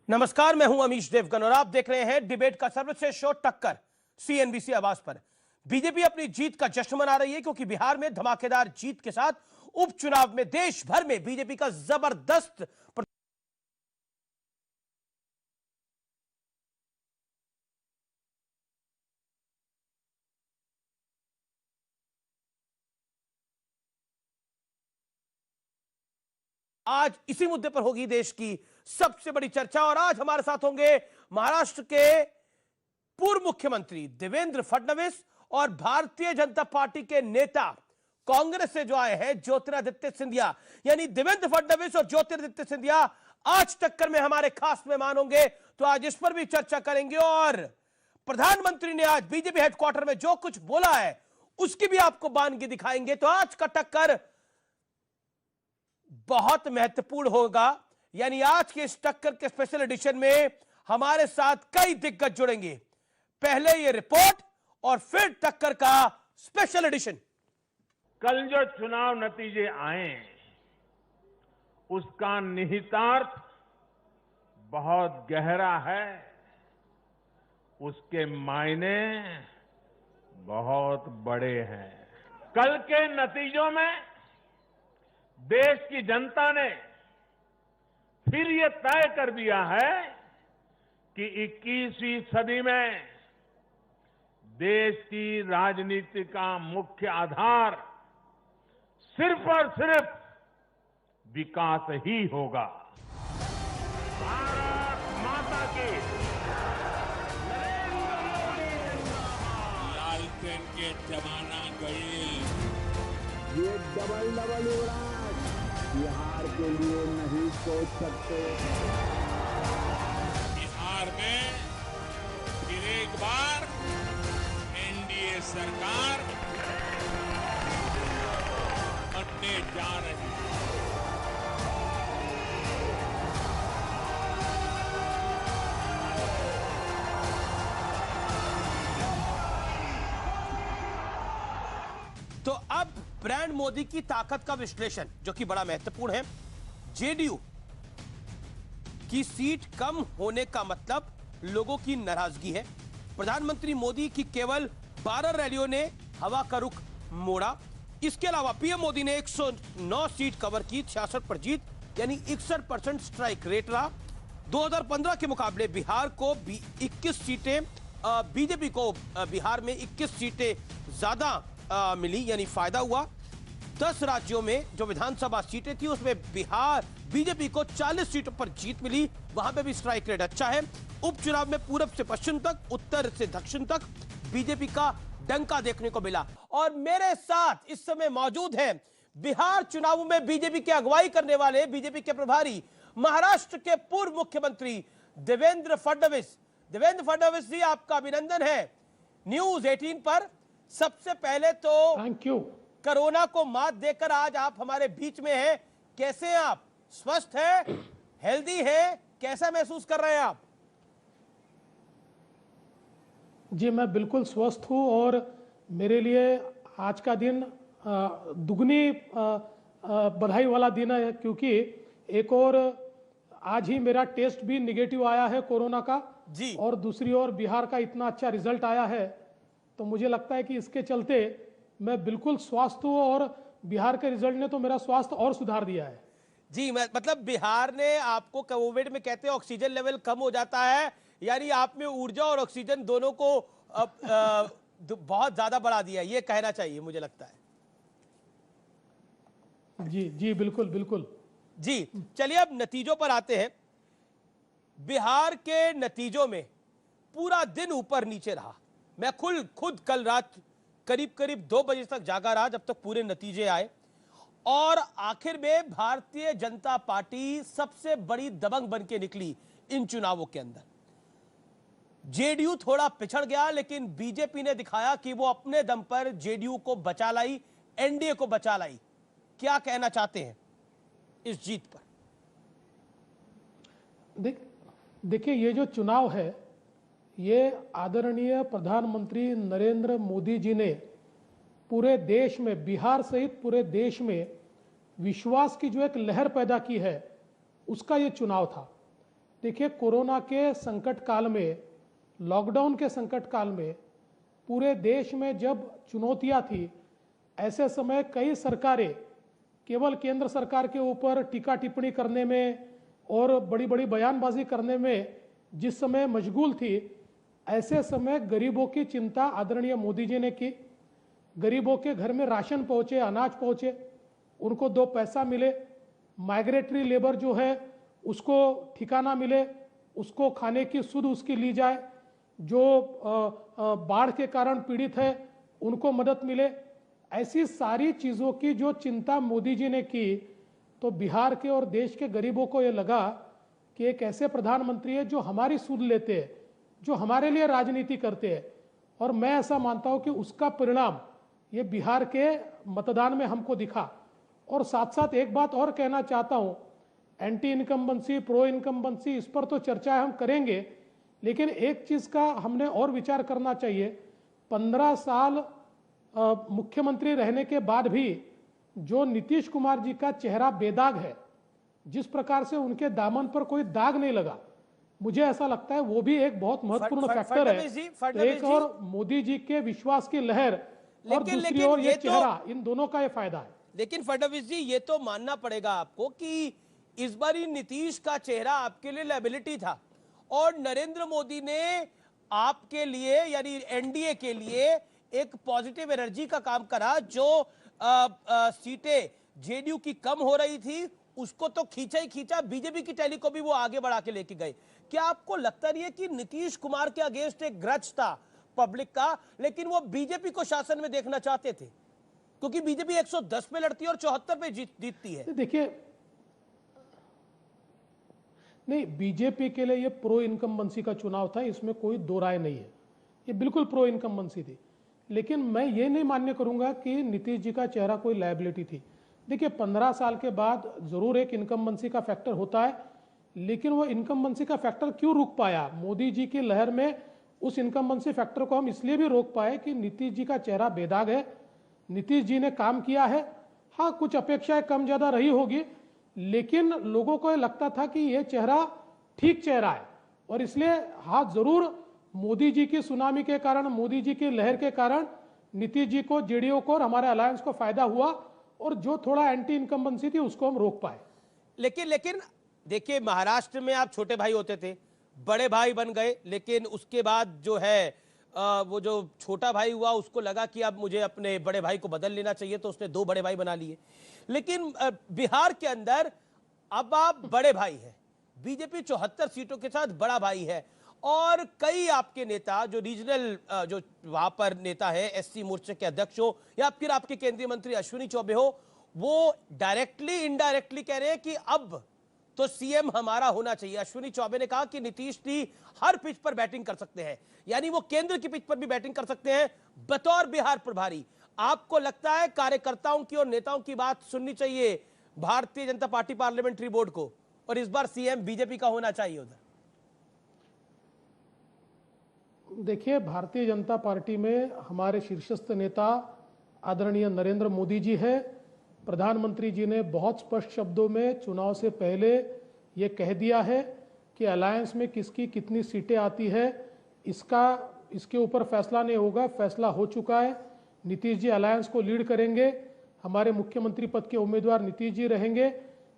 नमस्कार, मैं हूं अमीश देवगन और आप देख रहे हैं डिबेट का सर्वश्रेष्ठ शो टक्कर सीएनबीसी आवाज पर। बीजेपी अपनी जीत का जश्न मना रही है क्योंकि बिहार में धमाकेदार जीत के साथ उपचुनाव में देश भर में बीजेपी का जबरदस्त आज इसी मुद्दे पर होगी देश की सबसे बड़ी चर्चा। और आज हमारे साथ होंगे महाराष्ट्र के पूर्व मुख्यमंत्री देवेंद्र फडणवीस और भारतीय जनता पार्टी के नेता कांग्रेस से जो आए हैं ज्योतिरादित्य सिंधिया, यानी देवेंद्र फडणवीस और ज्योतिरादित्य सिंधिया आज टक्कर में हमारे खास मेहमान होंगे। तो आज इस पर भी चर्चा करेंगे और प्रधानमंत्री ने आज बीजेपी हेडक्वार्टर में जो कुछ बोला है उसकी भी आपको बानगी दिखाएंगे। तो आज का टक्कर बहुत महत्वपूर्ण होगा, यानी आज के इस टक्कर के स्पेशल एडिशन में हमारे साथ कई दिग्गज जुड़ेंगे। पहले ये रिपोर्ट और फिर टक्कर का स्पेशल एडिशन। कल जो चुनाव नतीजे आए उसका निहितार्थ बहुत गहरा है, उसके मायने बहुत बड़े हैं। कल के नतीजों में देश की जनता ने फिर ये तय कर दिया है कि 21वीं सदी में देश की राजनीति का मुख्य आधार सिर्फ और सिर्फ विकास ही होगा। भारत माता की लालटेन के जमाना गई। ये डबल उड़ान बिहार के लिए नहीं सोच सकते। बिहार में फिर एक बार एनडीए सरकार बनने जा रही है। तो अब ब्रांड मोदी की ताकत का विश्लेषण जो कि बड़ा महत्वपूर्ण है। जेडीयू की सीट कम होने का मतलब लोगों की नाराजगी है। प्रधानमंत्री मोदी की केवल 12 रैलियों ने हवा का रुख मोड़ा। इसके अलावा पीएम मोदी ने 109 सीट कवर की, 66 पर जीत यानी 61% स्ट्राइक रेट रहा। 2015 के मुकाबले बिहार को 21 सीटें, बीजेपी को बिहार में 21 सीटें ज्यादा मिली, यानी फायदा हुआ। 10 राज्यों में जो विधानसभा सीटें थी उसमें बिहार बीजेपी को 40 सीटों पर जीत मिली, वहां पे भी स्ट्राइक रेट अच्छा है। उपचुनाव में पूरब से पश्चिम तक, उत्तर से दक्षिण तक बीजेपी का डंका देखने को मिला। और मेरे साथ इस समय मौजूद हैं बिहार चुनावों में बीजेपी की अगुवाई करने वाले बीजेपी के प्रभारी महाराष्ट्र के पूर्व मुख्यमंत्री देवेंद्र फडणवीस। देवेंद्र फडणवीस जी, आपका अभिनंदन है न्यूज 18 पर। सबसे पहले तो थैंक यू। कोरोना को मात देकर आज आप हमारे बीच में हैं। कैसे हैं आप? स्वस्थ हैं, हेल्दी हैं, कैसा महसूस कर रहे हैं आप? जी, मैं बिल्कुल स्वस्थ हूँ और मेरे लिए आज का दिन दुगनी बधाई वाला दिन है, क्योंकि एक और आज ही मेरा टेस्ट भी निगेटिव आया है कोरोना का जी। और दूसरी ओर बिहार का इतना अच्छा रिजल्ट आया है, तो मुझे लगता है कि इसके चलते मैं बिल्कुल स्वस्थ हूँ और बिहार के रिजल्ट ने तो मेरा स्वास्थ्य और सुधार दिया है। जी, मतलब बिहार ने आपको कोविड में कहते हैं ऑक्सीजन लेवल कम हो जाता है, यानी आप में ऊर्जा और ऑक्सीजन दोनों को बहुत ज्यादा बढ़ा दिया, ये कहना चाहिए मुझे लगता है। जी जी, बिल्कुल बिल्कुल जी। चलिए अब नतीजों पर आते हैं। बिहार के नतीजों में पूरा दिन ऊपर नीचे रहा। मैं खुद कल रात करीब 2 बजे तक जागा रहा जब तक पूरे नतीजे आए, और आखिर में भारतीय जनता पार्टी सबसे बड़ी दबंग बन के निकली इन चुनावों के अंदर। जेडीयू थोड़ा पिछड़ गया, लेकिन बीजेपी ने दिखाया कि वो अपने दम पर जेडीयू को बचा लाई, एनडीए को बचा लाई। क्या कहना चाहते हैं इस जीत पर? देखिए, ये जो चुनाव है ये आदरणीय प्रधानमंत्री नरेंद्र मोदी जी ने पूरे देश में, बिहार सहित पूरे देश में विश्वास की जो एक लहर पैदा की है, उसका ये चुनाव था। देखिए, कोरोना के संकट काल में, लॉकडाउन के संकट काल में पूरे देश में जब चुनौतियां थी, ऐसे समय कई सरकारें केवल केंद्र सरकार के ऊपर टीका टिप्पणी करने में और बड़ी बड़ी बयानबाजी करने में जिस समय मशगूल थी, ऐसे समय गरीबों की चिंता आदरणीय मोदी जी ने की। गरीबों के घर में राशन पहुंचे, अनाज पहुंचे, उनको 2 पैसा मिले, माइग्रेटरी लेबर जो है उसको ठिकाना मिले, उसको खाने की सुध उसकी ली जाए, जो बाढ़ के कारण पीड़ित है उनको मदद मिले। ऐसी सारी चीज़ों की जो चिंता मोदी जी ने की, तो बिहार के और देश के गरीबों को ये लगा कि एक ऐसे प्रधानमंत्री है जो हमारी सुध लेते हैं, जो हमारे लिए राजनीति करते हैं। और मैं ऐसा मानता हूं कि उसका परिणाम ये बिहार के मतदान में हमको दिखा। और साथ साथ एक बात और कहना चाहता हूं, एंटी इनकम्बेंसी, प्रो इनकम्बेंसी, इस पर तो चर्चा हम करेंगे, लेकिन एक चीज़ का हमने और विचार करना चाहिए। 15 साल मुख्यमंत्री रहने के बाद भी जो नीतीश कुमार जी का चेहरा बेदाग है, जिस प्रकार से उनके दामन पर कोई दाग नहीं लगा, मुझे ऐसा लगता है वो भी एक बहुत महत्वपूर्ण फैक्टर है। एक और मोदी जी के विश्वास की लहर और दूसरी ओर ये चेहरा, इन दोनों का ये फायदा है। लेकिन फडणवीस जी, ये तो मानना पड़ेगा आपको कि इस बार नीतीश का चेहरा आपके लिए लायबिलिटी था और नरेंद्र मोदी ने आपके लिए यानी एनडीए के लिए एक पॉजिटिव एनर्जी का काम करा। जो सीटें जेडीयू की कम हो रही थी उसको तो खींचा ही खींचा, बीजेपी की टैली को भी वो आगे बढ़ा के लेके गए। क्या आपको लगता नहीं है कि नीतीश कुमार के अगेंस्ट एक ग्रज था पब्लिक का, लेकिन वो बीजेपी को शासन में देखना चाहते थे, क्योंकि बीजेपी 110 पे लड़ती है और 74 पे जीतती है। देखिए, नहीं, बीजेपी के लिए ये प्रो इनकम्बेंसी का चुनाव था, इसमें कोई दो राय नहीं है, ये बिल्कुल प्रो इनकम्बेंसी थी। लेकिन मैं ये नहीं मान्य करूंगा कि नीतीश जी का चेहरा कोई लायबिलिटी थी। देखिए, 15 साल के बाद जरूर एक इनकम्बेंसी का फैक्टर होता है, लेकिन वो इनकम्बेंसी का फैक्टर क्यों रुक पाया? मोदी जी की लहर में उस इनकम्बेंसी फैक्टर को हम इसलिए भी रोक पाए कि नीतीश जी का चेहरा बेदाग है, नीतीश जी ने काम किया है। हाँ, कुछ अपेक्षाएं कम ज्यादा रही होगी, लेकिन लोगों को ये लगता था कि ये चेहरा ठीक चेहरा है, और इसलिए हाँ, जरूर मोदी जी की सुनामी के कारण, मोदी जी की लहर के कारण नीतीश जी को, जेडीयू को और हमारे अलायंस को फायदा हुआ, और जो थोड़ा एंटी इनकम्बेंसी थी उसको हम रोक पाए। लेकिन देखिए, महाराष्ट्र में आप छोटे भाई होते थे, बड़े भाई बन गए, लेकिन उसके बाद जो है वो जो छोटा भाई हुआ उसको लगा कि अब मुझे अपने बड़े भाई को बदल लेना चाहिए, तो उसने 2 बड़े भाई बना लिए। लेकिन बिहार के अंदर अब आप बड़े भाई हैं, बीजेपी 74 सीटों के साथ बड़ा भाई है, और कई आपके नेता जो रीजनल जो वहां पर नेता है, एससी मोर्चे के अध्यक्ष हो या फिर आपके केंद्रीय मंत्री अश्विनी चौबे हो, वो डायरेक्टली इनडायरेक्टली कह रहे हैं कि अब तो सीएम हमारा होना चाहिए। अश्विनी चौबे ने कहा कि नीतीश जी हर पिच पर बैटिंग कर सकते हैं, यानी वो केंद्र की पिच पर भी बैटिंग कर सकते हैं बतौर बिहार प्रभारी। आपको लगता है कार्यकर्ताओं की और नेताओं की बात सुननी चाहिए Bharatiya Janata party parliamentary board को, और इस बार सीएम बीजेपी का होना चाहिए उधर? देखिए, भारतीय जनता पार्टी में हमारे शीर्षस्थ नेता आदरणीय नरेंद्र मोदी जी है। प्रधानमंत्री जी ने बहुत स्पष्ट शब्दों में चुनाव से पहले ये कह दिया है कि अलायंस में किसकी कितनी सीटें आती है, इसके ऊपर फैसला नहीं होगा, फैसला हो चुका है। नीतीश जी अलायंस को लीड करेंगे, हमारे मुख्यमंत्री पद के उम्मीदवार नीतीश जी रहेंगे।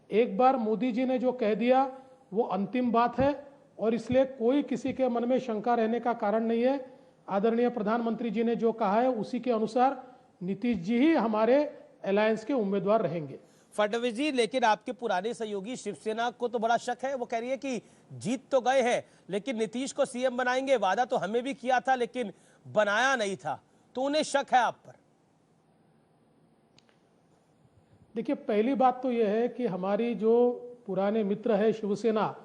एक बार मोदी जी ने जो कह दिया वो अंतिम बात है, और इसलिए कोई किसी के मन में शंका रहने का कारण नहीं है। आदरणीय प्रधानमंत्री जी ने जो कहा है उसी के अनुसार नीतीश जी ही हमारे अलायंस के उम्मीदवार रहेंगे। फडणवीस जी, लेकिन आपके पुराने सहयोगी शिवसेना को तो बड़ा शक है, वो कह रही है कि जीत तो गए हैं लेकिन नीतीश को सीएम बनाएंगे, वादा तो हमें भी किया था लेकिन बनाया नहीं था, तो उन्हें शक है आप पर। देखिए, पहली बात तो यह है कि हमारी जो पुराने मित्र है शिवसेना,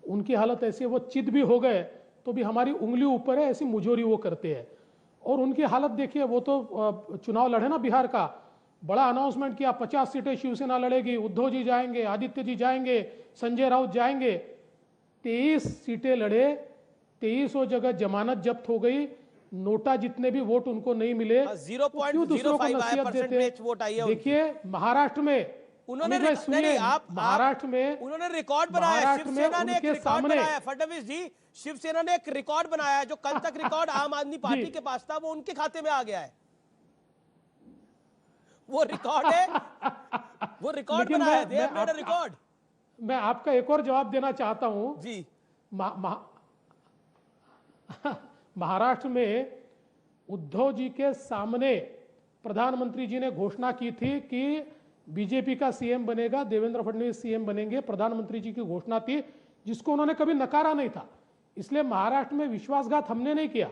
उनकी हालत ऐसी है, वो चित भी हो गए तो भी हमारी उंगली ऊपर है, ऐसी मुजोरी वो करते हैं। और उनकी हालत देखिए, वो तो चुनाव लड़े ना बिहार का, बड़ा अनाउंसमेंट किया 50 सीटें शिवसेना लड़ेगी, उद्धव जी जाएंगे, आदित्य जी जाएंगे, संजय राउत जाएंगे। 23 सीटें लड़े, 23 जगह जमानत जब्त हो गई, नोटा जितने भी वोट उनको नहीं मिले, 0.05% वोट आई है। देखिए, महाराष्ट्र में उन्होंने अमित भाई सुनिए, नहीं, आप महाराष्ट्र में उन्होंने रिकॉर्ड बनाया, महाराष्ट्र में शिवसेना ने एक उनके रिकॉर्ड सामने बनाया फडणवीस जी, शिवसेना ने एक रिकॉर्ड बनाया है, जो कल तक रिकॉर्ड आम आदमी पार्टी के पास था, वो उनके खाते में आ गया है। वो रिकॉर्ड है, वो रिकॉर्ड लेकिन बनाया, मैं मेड रिकॉर्ड। मैं आपका एक और जवाब देना चाहता हूं जी। महाराष्ट्र में उद्धव जी के सामने प्रधानमंत्री जी ने घोषणा की थी कि बीजेपी का सीएम बनेगा, देवेंद्र फडणवीस सीएम बनेंगे, प्रधानमंत्री जी की घोषणा थी, जिसको उन्होंने कभी नकारा नहीं था। इसलिए महाराष्ट्र में विश्वासघात हमने नहीं किया।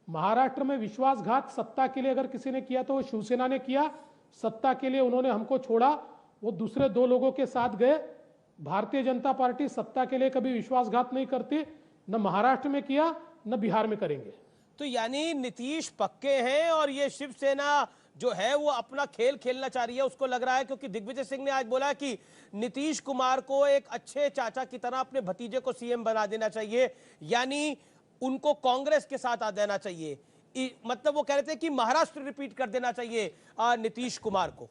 महाराष्ट्र में विश्वासघात सत्ता के लिए अगर किसी ने किया तो वो शिवसेना ने किया। सत्ता के लिए उन्होंने हमको छोड़ा, वो दूसरे दो लोगों के साथ गए। भारतीय जनता पार्टी सत्ता के लिए कभी विश्वासघात नहीं करती, न महाराष्ट्र में किया न बिहार में करेंगे। तो यानी नीतीश पक्के हैं और ये शिवसेना जो है वो अपना खेल खेलना चाह रही है, उसको लग रहा है, क्योंकि दिग्विजय सिंह ने आज बोला कि नीतीश कुमार को एक अच्छे चाचा की तरह अपने भतीजे को सीएम बना देना चाहिए, यानी उनको कांग्रेस के साथ आ देना चाहिए। मतलब वो कह रहे थे कि महाराष्ट्र रिपीट कर देना चाहिए नीतीश कुमार को,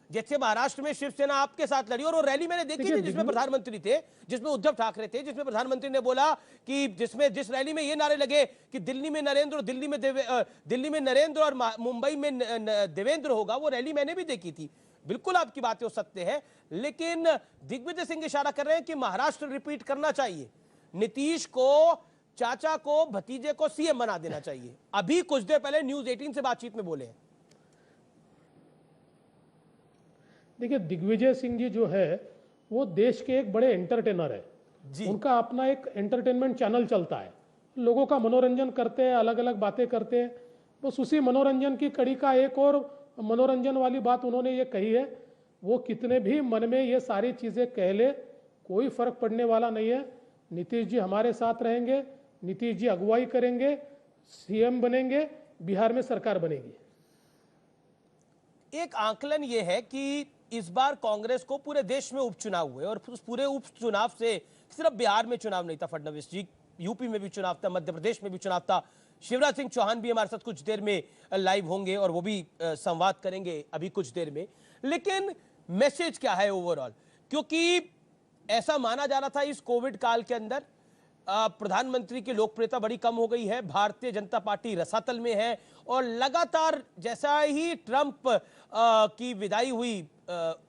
जैसे महाराष्ट्र में शिवसेना आपके साथ लड़ी। और वो रैली मैंने देखी थी जिसमें प्रधानमंत्री थे, जिसमें उद्धव ठाकरे थे, जिसमें प्रधानमंत्री ने बोला कि जिस रैली में ये नारे लगे कि दिल्ली में नरेंद्र और मुंबई में देवेंद्र होगा, वो रैली मैंने भी देखी थी। बिल्कुल आपकी बातें हो सकते हैं, लेकिन दिग्विजय सिंह इशारा कर रहे हैं कि महाराष्ट्र रिपीट करना चाहिए, नीतीश को, चाचा को, भतीजे को सीएम बना देना चाहिए। अभी कुछ देर पहले न्यूज 18 से बातचीत में बोले हैं। देखिए, दिग्विजय सिंह जी जो है वो देश के एक बड़े एंटरटेनर है जी। उनका अपना एक एंटरटेनमेंट चैनल चलता है, लोगों का मनोरंजन करते हैं, अलग अलग बातें करते हैं। बस उसी मनोरंजन की कड़ी का एक और मनोरंजन वाली बात उन्होंने ये कही है, वो कितने भी मन में ये सारी चीज़ें कह ले, कोई फर्क पड़ने वाला नहीं है। नीतीश जी हमारे साथ रहेंगे, नीतीश जी अगुवाई करेंगे, सीएम बनेंगे, बिहार में सरकार बनेगी। एक आंकलन ये है कि इस बार कांग्रेस को पूरे देश में उपचुनाव हुए, और उस पूरे उपचुनाव से सिर्फ बिहार में चुनाव नहीं था, फडणवीस जी, यूपी में भी चुनाव था, मध्य प्रदेश में भी चुनाव था। शिवराज सिंह चौहान भी हमारे साथ कुछ देर में लाइव होंगे और वो भी संवाद करेंगे अभी कुछ देर में। लेकिन मैसेज क्या है ओवरऑल, क्योंकि ऐसा माना जा रहा था इस कोविड काल के अंदर प्रधानमंत्री की लोकप्रियता बड़ी कम हो गई है, भारतीय जनता पार्टी रसातल में है, और लगातार जैसा ही ट्रंप की विदाई हुई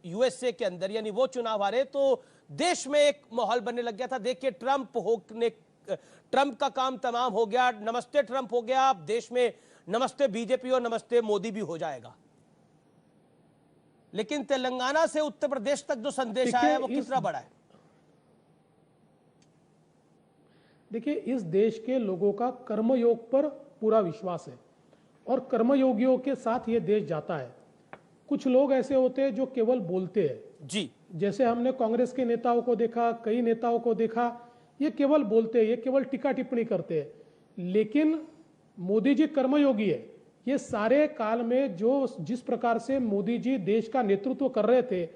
यूएसए के अंदर, यानी वो चुनाव हारे, तो देश में एक माहौल बनने लग गया था। देखिए, ट्रंप का काम तमाम हो गया, नमस्ते ट्रंप हो गया, अब देश में नमस्ते बीजेपी और नमस्ते मोदी भी हो जाएगा। लेकिन तेलंगाना से उत्तर प्रदेश तक जो संदेश आया है वो कितना बड़ा है? देखिए, इस देश के लोगों का कर्मयोग पर पूरा विश्वास है और कर्मयोगियों के साथ ये देश जाता है। कुछ लोग ऐसे होते हैं जो केवल बोलते हैं जी, जैसे हमने कांग्रेस के नेताओं को देखा, कई नेताओं को देखा, ये केवल बोलते हैं, ये केवल टीका टिप्पणी करते हैं। लेकिन मोदी जी कर्मयोगी है। ये सारे काल में जिस प्रकार से मोदी जी देश का नेतृत्व कर रहे थे,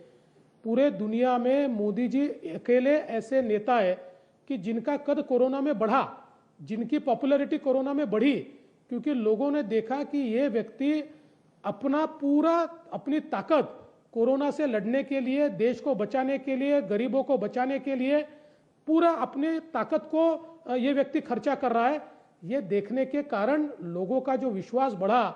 पूरे दुनिया में मोदी जी अकेले ऐसे नेता है कि जिनका कद कोरोना में बढ़ा, जिनकी पॉपुलैरिटी कोरोना में बढ़ी, क्योंकि लोगों ने देखा कि ये व्यक्ति अपनी ताकत कोरोना से लड़ने के लिए, देश को बचाने के लिए, गरीबों को बचाने के लिए पूरा अपनी ताकत को ये व्यक्ति खर्चा कर रहा है। ये देखने के कारण लोगों का जो विश्वास बढ़ा,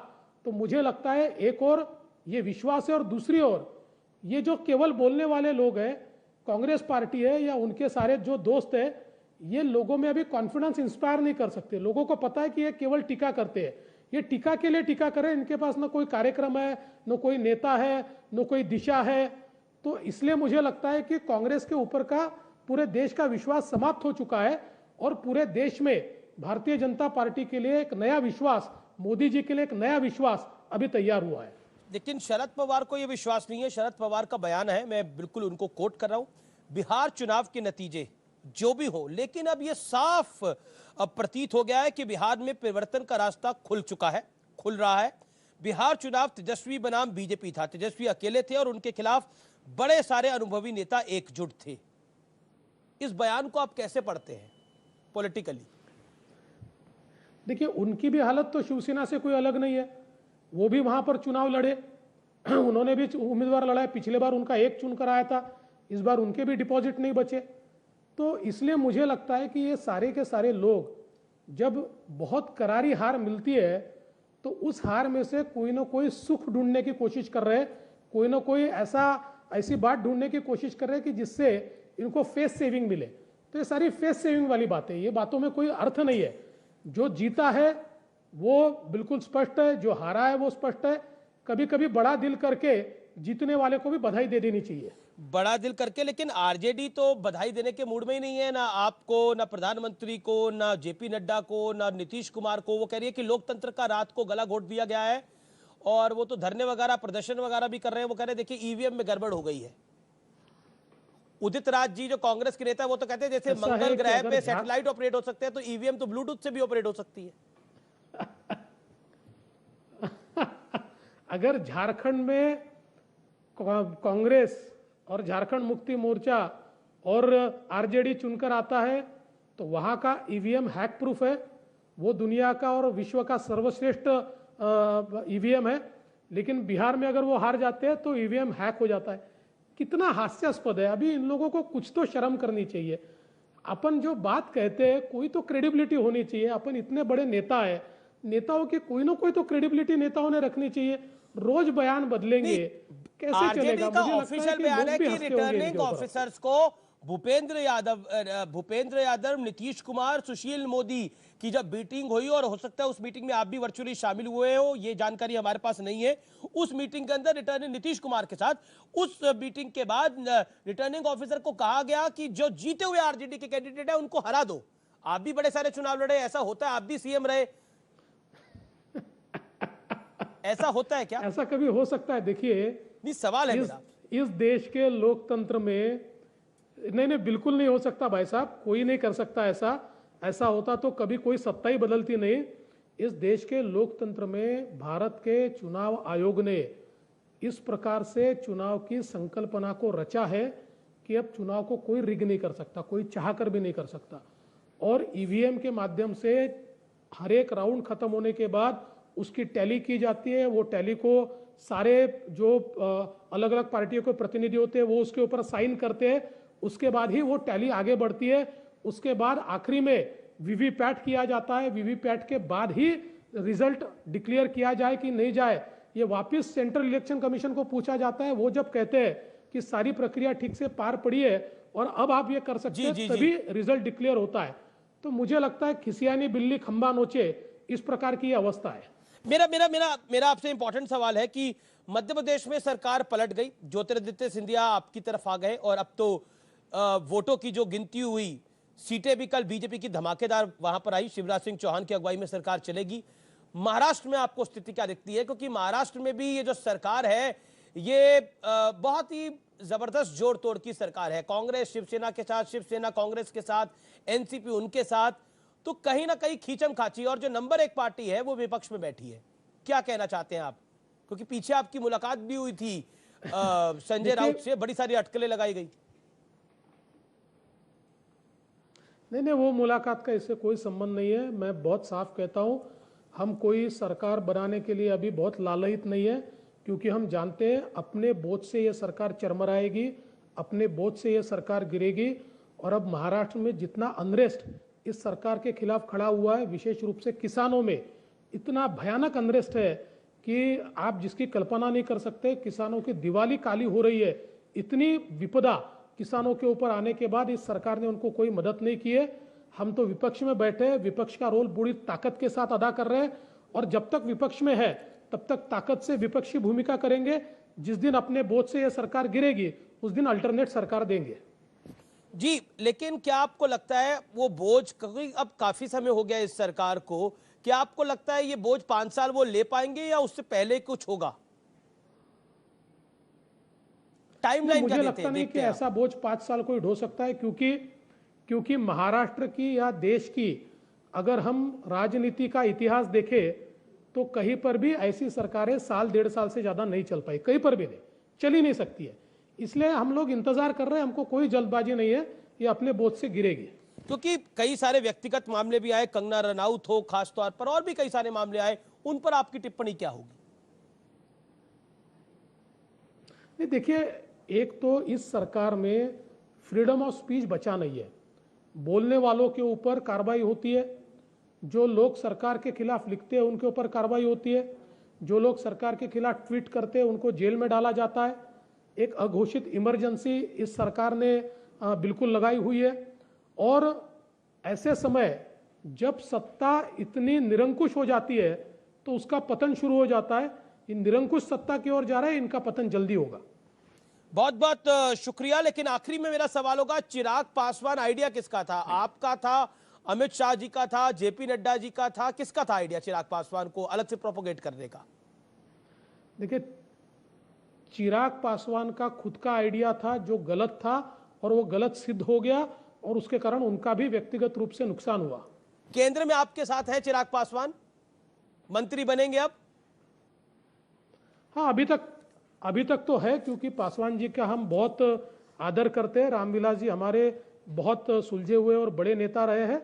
तो मुझे लगता है एक और ये विश्वास है, और दूसरी ओर ये जो केवल बोलने वाले लोग हैं, कांग्रेस पार्टी है या उनके सारे जो दोस्त हैं, ये लोगों में अभी कॉन्फिडेंस इंस्पायर नहीं कर सकते। लोगों को पता है कि ये केवल टीका करते हैं, ये टीका के लिए टीका करें, इनके पास न कोई कार्यक्रम है, न कोई नेता है, न कोई दिशा है। तो इसलिए मुझे लगता है कि कांग्रेस के ऊपर का पूरे देश का विश्वास समाप्त हो चुका है, और पूरे देश में भारतीय जनता पार्टी के लिए एक नया विश्वास, मोदी जी के लिए एक नया विश्वास अभी तैयार हुआ है। लेकिन शरद पवार को यह विश्वास नहीं है। शरद पवार का बयान है, मैं बिल्कुल उनको कोट कर रहा हूं, बिहार चुनाव के नतीजे जो भी हो, लेकिन अब यह साफ प्रतीत हो गया है कि बिहार में परिवर्तन का रास्ता खुल रहा है। बिहार चुनाव तेजस्वी बनाम बीजेपी था, तेजस्वी अकेले थे और उनके खिलाफ बड़े सारे अनुभवी नेता एकजुट थे। इस बयान को आप कैसे पढ़ते हैं पॉलिटिकली? देखिए, उनकी भी हालत तो शिवसेना से कोई अलग नहीं है, वो भी वहां पर चुनाव लड़े उन्होंने भी उम्मीदवार लड़ाए, पिछले बार उनका एक चुनकर आया था, इस बार उनके भी डिपॉजिट नहीं बचे। तो इसलिए मुझे लगता है कि ये सारे के सारे लोग जब बहुत करारी हार मिलती है तो उस हार में से कोई ना कोई सुख ढूंढने की कोशिश कर रहे हैं, कोई ना कोई ऐसी बात ढूंढने की कोशिश कर रहे हैं कि जिससे इनको फेस सेविंग मिले। तो ये सारी फेस सेविंग वाली बातें, ये बातों में कोई अर्थ नहीं है। जो जीता है वो बिल्कुल स्पष्ट है, जो हारा है वो स्पष्ट है। कभी कभी बड़ा दिल करके जीतने वाले को भी बधाई दे देनी चाहिए, बड़ा दिल करके। लेकिन आरजेडी तो बधाई देने के मूड में ही नहीं है, ना आपको, ना प्रधानमंत्री को, ना जेपी नड्डा को, ना नीतीश कुमार को। वो कह रही है कि लोकतंत्र का रात को गला घोट दिया गया है और वो तो धरने वगैरह, प्रदर्शन वगैरह भी कर रहे हैं। वो कह रहे हैं देखिए ईवीएम में गड़बड़ हो गई है। उदित राज जी जो कांग्रेस के नेता है वो तो कहते हैं जैसे मंगल ग्रह पे सैटेलाइट ऑपरेट हो सकते हैं तो ईवीएम तो ब्लूटूथ से भी ऑपरेट हो सकती है। अगर झारखंड में कांग्रेस और झारखंड मुक्ति मोर्चा और आरजेडी चुनकर आता है तो वहां का ईवीएम हैक प्रूफ है, वो दुनिया का और विश्व का सर्वश्रेष्ठ ईवीएम है। लेकिन बिहार में अगर वो हार जाते हैं तो ईवीएम हैक हो जाता है। कितना हास्यास्पद है। अभी इन लोगों को कुछ तो शर्म करनी चाहिए। अपन जो बात कहते हैं कोई तो क्रेडिबिलिटी होनी चाहिए। अपन इतने बड़े नेता है, नेताओं की कोई ना कोई तो क्रेडिबिलिटी नेताओं ने रखनी चाहिए। रोज बयान बदलेंगे कैसे चलेगा? का ऑफिशियल बयान है कि रिटर्निंग ऑफिसर्स को भूपेंद्र यादव, नीतीश कुमार, सुशील मोदी की जब मीटिंग हुई और हो सकता है उस मीटिंग में आप भी वर्चुअली शामिल हुए हो, ये जानकारी हमारे पास नहीं है। उस मीटिंग के अंदर रिटर्निंग नीतीश कुमार के साथ उस मीटिंग के बाद रिटर्निंग ऑफिसर को कहा गया कि जो जीते हुए आरजेडी के कैंडिडेट है उनको हरा दो। आप भी बड़े सारे चुनाव लड़े, ऐसा होता है, आप भी सीएम रहे, ऐसा होता है क्या? ऐसा कभी हो सकता है? देखिए, नहीं सवाल है मेरा, इस देश के लोकतंत्र में नहीं, बिल्कुल नहीं हो सकता भाई साहब, कोई नहीं कर सकता ऐसा होता तो कभी कोई सत्ता ही बदलती नहीं। इस देश के लोकतंत्र में भारत के चुनाव आयोग ने इस प्रकार से चुनाव की संकल्पना को रचा है कि अब चुनाव को कोई रिग नहीं कर सकता, कोई चाहकर भी नहीं कर सकता। और ईवीएम के माध्यम से हर एक राउंड खत्म होने के बाद उसकी टैली की जाती है। वो टैली को सारे जो अलग अलग पार्टियों के प्रतिनिधि होते हैं वो उसके ऊपर साइन करते हैं। उसके बाद ही वो टैली आगे बढ़ती है। उसके बाद आखिरी में वीवीपैट किया जाता है। वीवीपैट के बाद ही रिजल्ट डिक्लेयर किया जाए कि नहीं जाए, ये वापस सेंट्रल इलेक्शन कमीशन को पूछा जाता है। वो जब कहते हैं कि सारी प्रक्रिया ठीक से पार पड़ी है और अब आप ये कर सकते हैं, तभी रिजल्ट डिक्लेयर होता है। तो मुझे लगता है खिसियानी बिल्ली खंबा नोचे, इस प्रकार की अवस्था है। मेरा आपसे इंपॉर्टेंट सवाल है कि मध्य प्रदेश में सरकार पलट गई, ज्योतिरादित्य सिंधिया आपकी तरफ आ गए और अब तो वोटों की जो गिनती हुई, सीटें भी कल बीजेपी की धमाकेदार वहां पर आई, शिवराज सिंह चौहान की अगुवाई में सरकार चलेगी। महाराष्ट्र में आपको स्थिति क्या दिखती है? क्योंकि महाराष्ट्र में भी ये जो सरकार है ये बहुत ही जबरदस्त जोड़ तोड़ की सरकार है। कांग्रेस शिवसेना के साथ, शिवसेना कांग्रेस के साथ, एनसीपी उनके साथ, तो कहीं ना कहीं खींचम खाची, और जो नंबर 1 पार्टी है वो विपक्ष में बैठी है। क्या कहना चाहते हैं आप? क्योंकि पीछे आपकी मुलाकात भी हुई थी संजय राउत से, बड़ी सारी अटकलें लगाई गई। नहीं, वो मुलाकात का इससे कोई संबंध नहीं है। मैं बहुत साफ कहता हूं, हम कोई सरकार बनाने के लिए अभी बहुत लालयित नहीं है, क्योंकि हम जानते हैं अपने बोझ से ये सरकार चरमराएगी, अपने बोझ से ये सरकार गिरेगी। और अब महाराष्ट्र में जितना अनरेस्ट इस सरकार के खिलाफ खड़ा हुआ है, विशेष रूप से किसानों में इतना भयानक अनरेस्ट है कि आप जिसकी कल्पना नहीं कर सकते। किसानों की दिवाली काली हो रही है। इतनी विपदा किसानों के ऊपर आने के बाद इस सरकार ने उनको कोई मदद नहीं की है। हम तो विपक्ष में बैठे, विपक्ष का रोल पूरी ताकत के साथ अदा कर रहे हैं और जब तक विपक्ष में है तब तक ताकत से विपक्षी भूमिका करेंगे। जिस दिन अपने बोझ से यह सरकार गिरेगी उस दिन अल्टरनेट सरकार देंगे। जी, लेकिन क्या आपको लगता है वो बोझ, क्योंकि अब काफी समय हो गया इस सरकार को, क्या आपको लगता है ये बोझ 5 साल वो ले पाएंगे या उससे पहले कुछ होगा? टाइमलाइन मुझे लगता नहीं कि ऐसा बोझ 5 साल कोई ढो सकता है, क्योंकि महाराष्ट्र की या देश की अगर हम राजनीति का इतिहास देखें तो कहीं पर भी ऐसी सरकारें साल 1.5 साल से ज्यादा नहीं चल पाई, कहीं पर भी नहीं, चल ही नहीं सकती है। इसलिए हम लोग इंतजार कर रहे हैं, हमको कोई जल्दबाजी नहीं है, ये अपने बोझ से गिरेगी। क्योंकि कई सारे व्यक्तिगत मामले भी आए, कंगना रनौत हो खास तौर पर, और भी कई सारे मामले आए, उन पर आपकी टिप्पणी क्या होगी? नहीं, देखिए, एक तो इस सरकार में फ्रीडम ऑफ स्पीच बचा नहीं है। बोलने वालों के ऊपर कार्रवाई होती है, जो लोग सरकार के खिलाफ लिखते हैं उनके ऊपर कार्रवाई होती है, जो लोग सरकार के खिलाफ ट्वीट करते हैं उनको जेल में डाला जाता है। एक अघोषित इमरजेंसी इस सरकार ने बिल्कुल लगाई हुई है। और ऐसे समय जब सत्ता इतनी निरंकुश हो जाती है तो उसका पतन शुरू हो जाता है। इन निरंकुश सत्ता की ओर जा रहे हैं, इनका पतन जल्दी होगा। बहुत बहुत शुक्रिया। लेकिन आखिरी में मेरा सवाल होगा, चिराग पासवान आइडिया किसका था? आपका था, अमित शाह जी का था, जेपी नड्डा जी का था? किसका था आइडिया चिराग पासवान को अलग से प्रोपोगेट करने का? देखिए, चिराग पासवान का खुद का आइडिया था जो गलत था, और वो गलत सिद्ध हो गया, और उसके कारण उनका भी व्यक्तिगत रूप से नुकसान हुआ। केंद्र में आपके साथ है चिराग पासवान, मंत्री बनेंगे अब? हाँ, अभी तक तो है, क्योंकि पासवान जी का हम बहुत आदर करते हैं। रामविलास जी हमारे बहुत सुलझे हुए और बड़े नेता रहे हैं,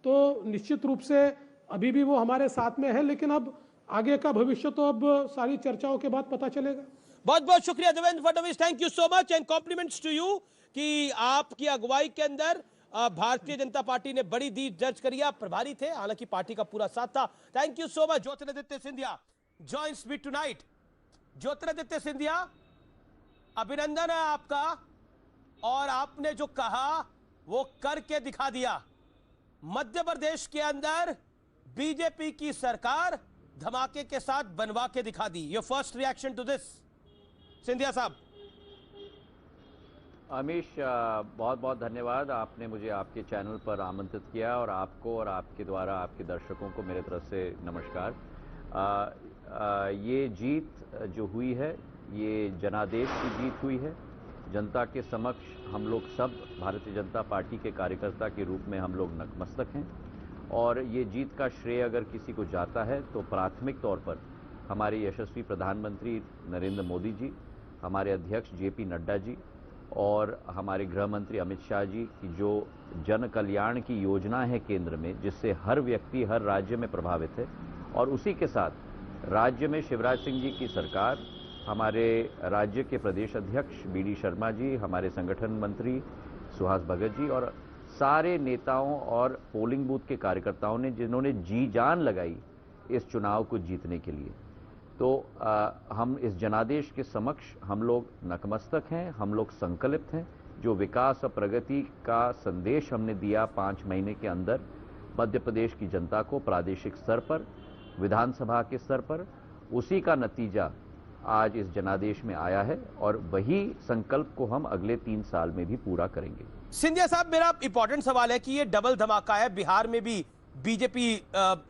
तो निश्चित रूप से अभी भी वो हमारे साथ में है। लेकिन अब आगे का भविष्य तो अब सारी चर्चाओं के बाद पता चलेगा। बहुत बहुत शुक्रिया Devendra Fadnavis, thank you so much and compliments to you कि आपकी अगुवाई के अंदर भारतीय जनता पार्टी ने बड़ी जीत दर्ज करी। आप प्रभारी थे, हालांकि पार्टी का पूरा साथ था। Thank you so much. Jyotiraditya Scindia joins me tonight. Jyotiraditya Scindia, अभिनंदन है आपका, और आपने जो कहा वो करके दिखा दिया। मध्य प्रदेश के अंदर बीजेपी की सरकार धमाके के साथ बनवा के दिखा दी। Your first reaction to this, Scindia साहब? अमीश, बहुत बहुत धन्यवाद। आपने मुझे आपके चैनल पर आमंत्रित किया, और आपको और आपके द्वारा आपके दर्शकों को मेरे तरफ से नमस्कार। ये जीत जो हुई है, ये जनादेश की जीत हुई है। जनता के समक्ष हम लोग सब भारतीय जनता पार्टी के कार्यकर्ता के रूप में हम लोग नतमस्तक हैं, और ये जीत का श्रेय अगर किसी को जाता है तो प्राथमिक तौर पर हमारे यशस्वी प्रधानमंत्री नरेंद्र मोदी जी, हमारे अध्यक्ष जेपी नड्डा जी, और हमारे गृह मंत्री अमित शाह जी की जो जन कल्याण की योजना है केंद्र में, जिससे हर व्यक्ति हर राज्य में प्रभावित है। और उसी के साथ राज्य में शिवराज सिंह जी की सरकार, हमारे राज्य के प्रदेश अध्यक्ष बीडी शर्मा जी, हमारे संगठन मंत्री सुहास भगत जी, और सारे नेताओं और पोलिंग बूथ के कार्यकर्ताओं ने जिन्होंने जी जान लगाई इस चुनाव को जीतने के लिए। तो हम इस जनादेश के समक्ष हम लोग नतमस्तक हैं, हम लोग संकल्पित हैं। जो विकास और प्रगति का संदेश हमने दिया 5 महीने के अंदर मध्य प्रदेश की जनता को, प्रादेशिक स्तर पर, विधानसभा के स्तर पर, उसी का नतीजा आज इस जनादेश में आया है, और वही संकल्प को हम अगले 3 साल में भी पूरा करेंगे। सिंधिया साहब, मेरा इंपॉर्टेंट सवाल है कि ये डबल धमाका है। बिहार में भी बीजेपी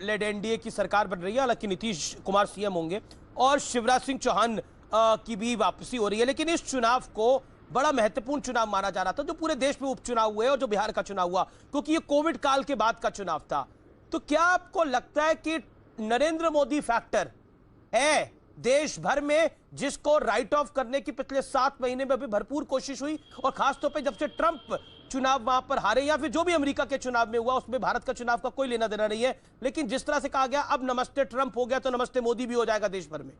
लेड एनडीए की सरकार बन रही है, हालांकि नीतीश कुमार सीएम होंगे, और शिवराज सिंह चौहान की भी वापसी हो रही है। लेकिन इस चुनाव को बड़ा महत्वपूर्ण चुनाव माना जा रहा था, जो पूरे देश में उपचुनाव हुए और जो बिहार का चुनाव हुआ, क्योंकि ये कोविड काल के बाद का चुनाव था। तो क्या आपको लगता है कि नरेंद्र मोदी फैक्टर है देश भर में, जिसको राइट ऑफ करने की पिछले 7 महीने में भी भरपूर कोशिश हुई, और खासतौर पे जब से ट्रंप चुनाव वहां पर हारे, या फिर जो भी अमेरिका के चुनाव में हुआ उसमें भारत का चुनाव का कोई लेना देना नहीं है, लेकिन जिस तरह से कहा गया अब नमस्ते ट्रंप हो गया तो नमस्ते मोदी भी हो जाएगा देश भर में?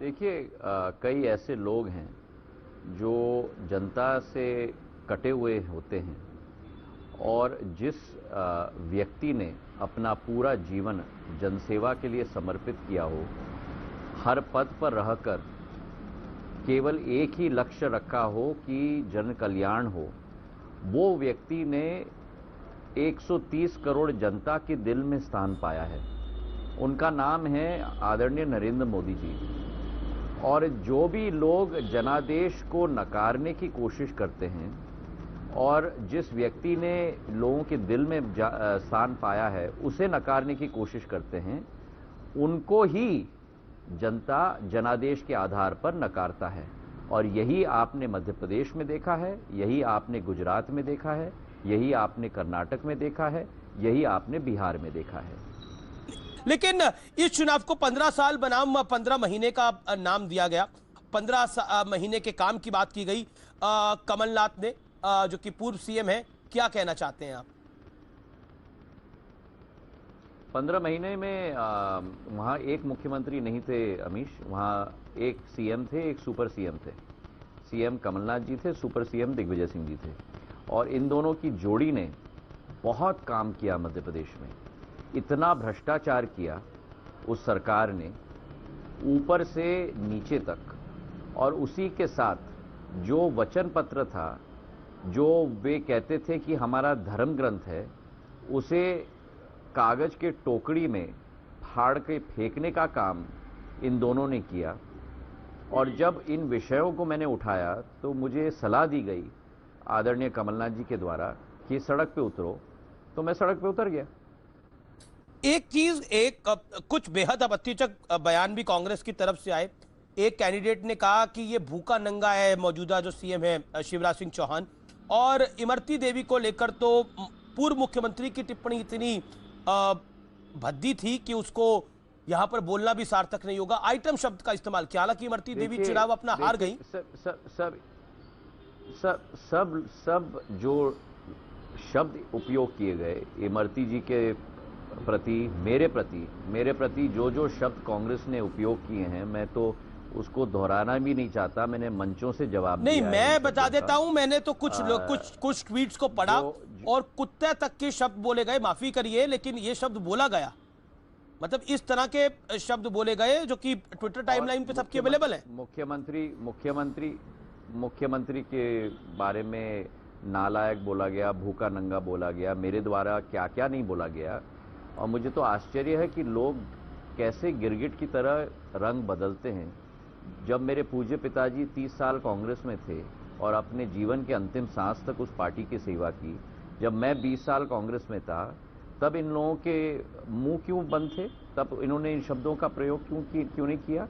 देखिए, कई ऐसे लोग हैं जो जनता से कटे हुए होते हैं, और जिस व्यक्ति ने अपना पूरा जीवन जनसेवा के लिए समर्पित किया हो, हर पद पर रहकर केवल एक ही लक्ष्य रखा हो कि जन कल्याण हो, वो व्यक्ति ने 130 करोड़ जनता के दिल में स्थान पाया है। उनका नाम है आदरणीय नरेंद्र मोदी जी। और जो भी लोग जनादेश को नकारने की कोशिश करते हैं, और जिस व्यक्ति ने लोगों के दिल में स्थान पाया है उसे नकारने की कोशिश करते हैं, उनको ही जनता जनादेश के आधार पर नकारता है। और यही आपने मध्य प्रदेश में देखा है, यही आपने गुजरात में देखा है, यही आपने कर्नाटक में देखा है, यही आपने बिहार में देखा है। लेकिन इस चुनाव को 15 साल बनाम 15 महीने का नाम दिया गया। 15 महीने के काम की बात की गई। कमलनाथ ने, जो कि पूर्व सीएम है, क्या कहना चाहते हैं आप? 15 महीने में वहाँ एक मुख्यमंत्री नहीं थे अमीश, वहाँ एक सीएम थे, एक सुपर सीएम थे। सीएम कमलनाथ जी थे, सुपर सीएम दिग्विजय सिंह जी थे, और इन दोनों की जोड़ी ने बहुत काम किया मध्य प्रदेश में। इतना भ्रष्टाचार किया उस सरकार ने ऊपर से नीचे तक, और उसी के साथ जो वचन पत्र था, जो वे कहते थे कि हमारा धर्म ग्रंथ है, उसे कागज के टोकरी में फाड़ के फेंकने का काम इन दोनों ने किया। और जब इन विषयों को मैंने उठाया तो मुझे सलाह दी गई आदरणीय कमलनाथ जी के द्वारा कि सड़क पे उतरो, तो मैं सड़क पे उतर गया। एक चीज, कुछ बेहद आपत्तिजनक बयान भी कांग्रेस की तरफ से आए। एक कैंडिडेट ने कहा कि ये भूखा नंगा है मौजूदा जो सीएम है शिवराज सिंह चौहान, और इमरती देवी को लेकर तो पूर्व मुख्यमंत्री की टिप्पणी इतनी भद्दी थी कि उसको यहां पर बोलना भी सार्थक नहीं होगा। आइटम शब्द का इस्तेमाल किया, हालांकि इमरती देवी चुनाव अपना हार गई। सब जो शब्द उपयोग किए गए इमरती जी के प्रति, मेरे प्रति जो शब्द कांग्रेस ने उपयोग किए हैं, मैं तो उसको दोहराना भी नहीं चाहता। मैंने मंचों से जवाब नहीं, दिया मैं बता देता हूं, मैंने तो कुछ ट्वीट्स को पढ़ा और कुत्ते तक के शब्द बोले गए, माफी करिए लेकिन ये शब्द बोला गया, मतलब इस तरह के शब्द बोले गए जो कि ट्विटर टाइमलाइन पे सबके अवेलेबल है। मुख्यमंत्री के बारे में नालायक बोला गया, भूखा नंगा बोला गया, मेरे द्वारा क्या क्या नहीं बोला गया। और मुझे तो आश्चर्य है कि लोग कैसे गिरगिट की तरह रंग बदलते हैं। जब मेरे पूज्य पिताजी 30 साल कांग्रेस में थे और अपने जीवन के अंतिम सांस तक उस पार्टी की सेवा की, जब मैं 20 साल कांग्रेस में था, तब इन लोगों के मुंह क्यों बंद थे? तब इन्होंने इन शब्दों का प्रयोग क्यों नहीं किया?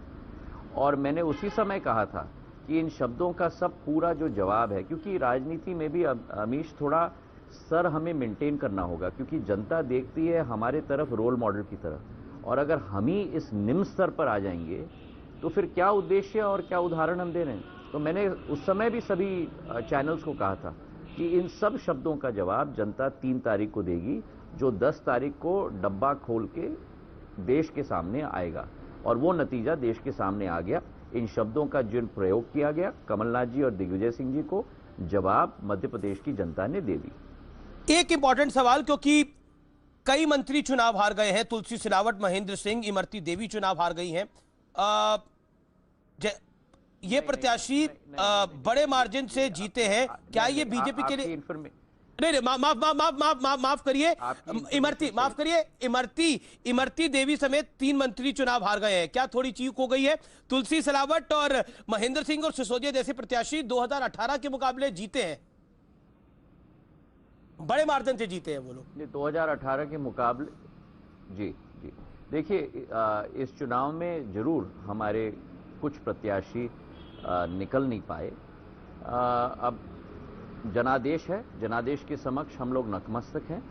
और मैंने उसी समय कहा था कि इन शब्दों का सब पूरा जो जवाब है, क्योंकि राजनीति में भी अमीश थोड़ा सर हमें मेंटेन करना होगा, क्योंकि जनता देखती है हमारे तरफ रोल मॉडल की तरह, और अगर हम ही इस निम्न स्तर पर आ जाएंगे तो फिर क्या उद्देश्य और क्या उदाहरण हम दे रहे हैं। तो मैंने उस समय भी सभी चैनल्स को कहा था कि इन सब शब्दों का जवाब जनता 3 तारीख को देगी, जो 10 तारीख को डब्बा खोल के देश के सामने आएगा, और वो नतीजा देश के सामने आ गया। इन शब्दों का जिन प्रयोग किया गया कमलनाथ जी और दिग्विजय सिंह जी को, जवाब मध्य प्रदेश की जनता ने दे दी। एक इंपॉर्टेंट सवाल, क्योंकि कई मंत्री चुनाव हार गए हैं, तुलसी सिलावट, महेंद्र सिंह, इमरती देवी चुनाव हार गई हैं। ये प्रत्याशी बड़े मार्जिन से जीते हैं, क्या ये बीजेपी के लिए? नहीं, माफ करिए, इमरती देवी समेत 3 मंत्री चुनाव हार गए हैं, क्या थोड़ी चीक हो गई है? तुलसी सिलावट और महेंद्र सिंह और सिसोदिया जैसे प्रत्याशी 2018 के मुकाबले जीते हैं, बड़े मार्जिन से जीते हैं वो लोग। 2018 के मुकाबले जी देखिए, इस चुनाव में जरूर हमारे कुछ प्रत्याशी निकल नहीं पाए। अब जनादेश है, जनादेश के समक्ष हम लोग नतमस्तक हैं,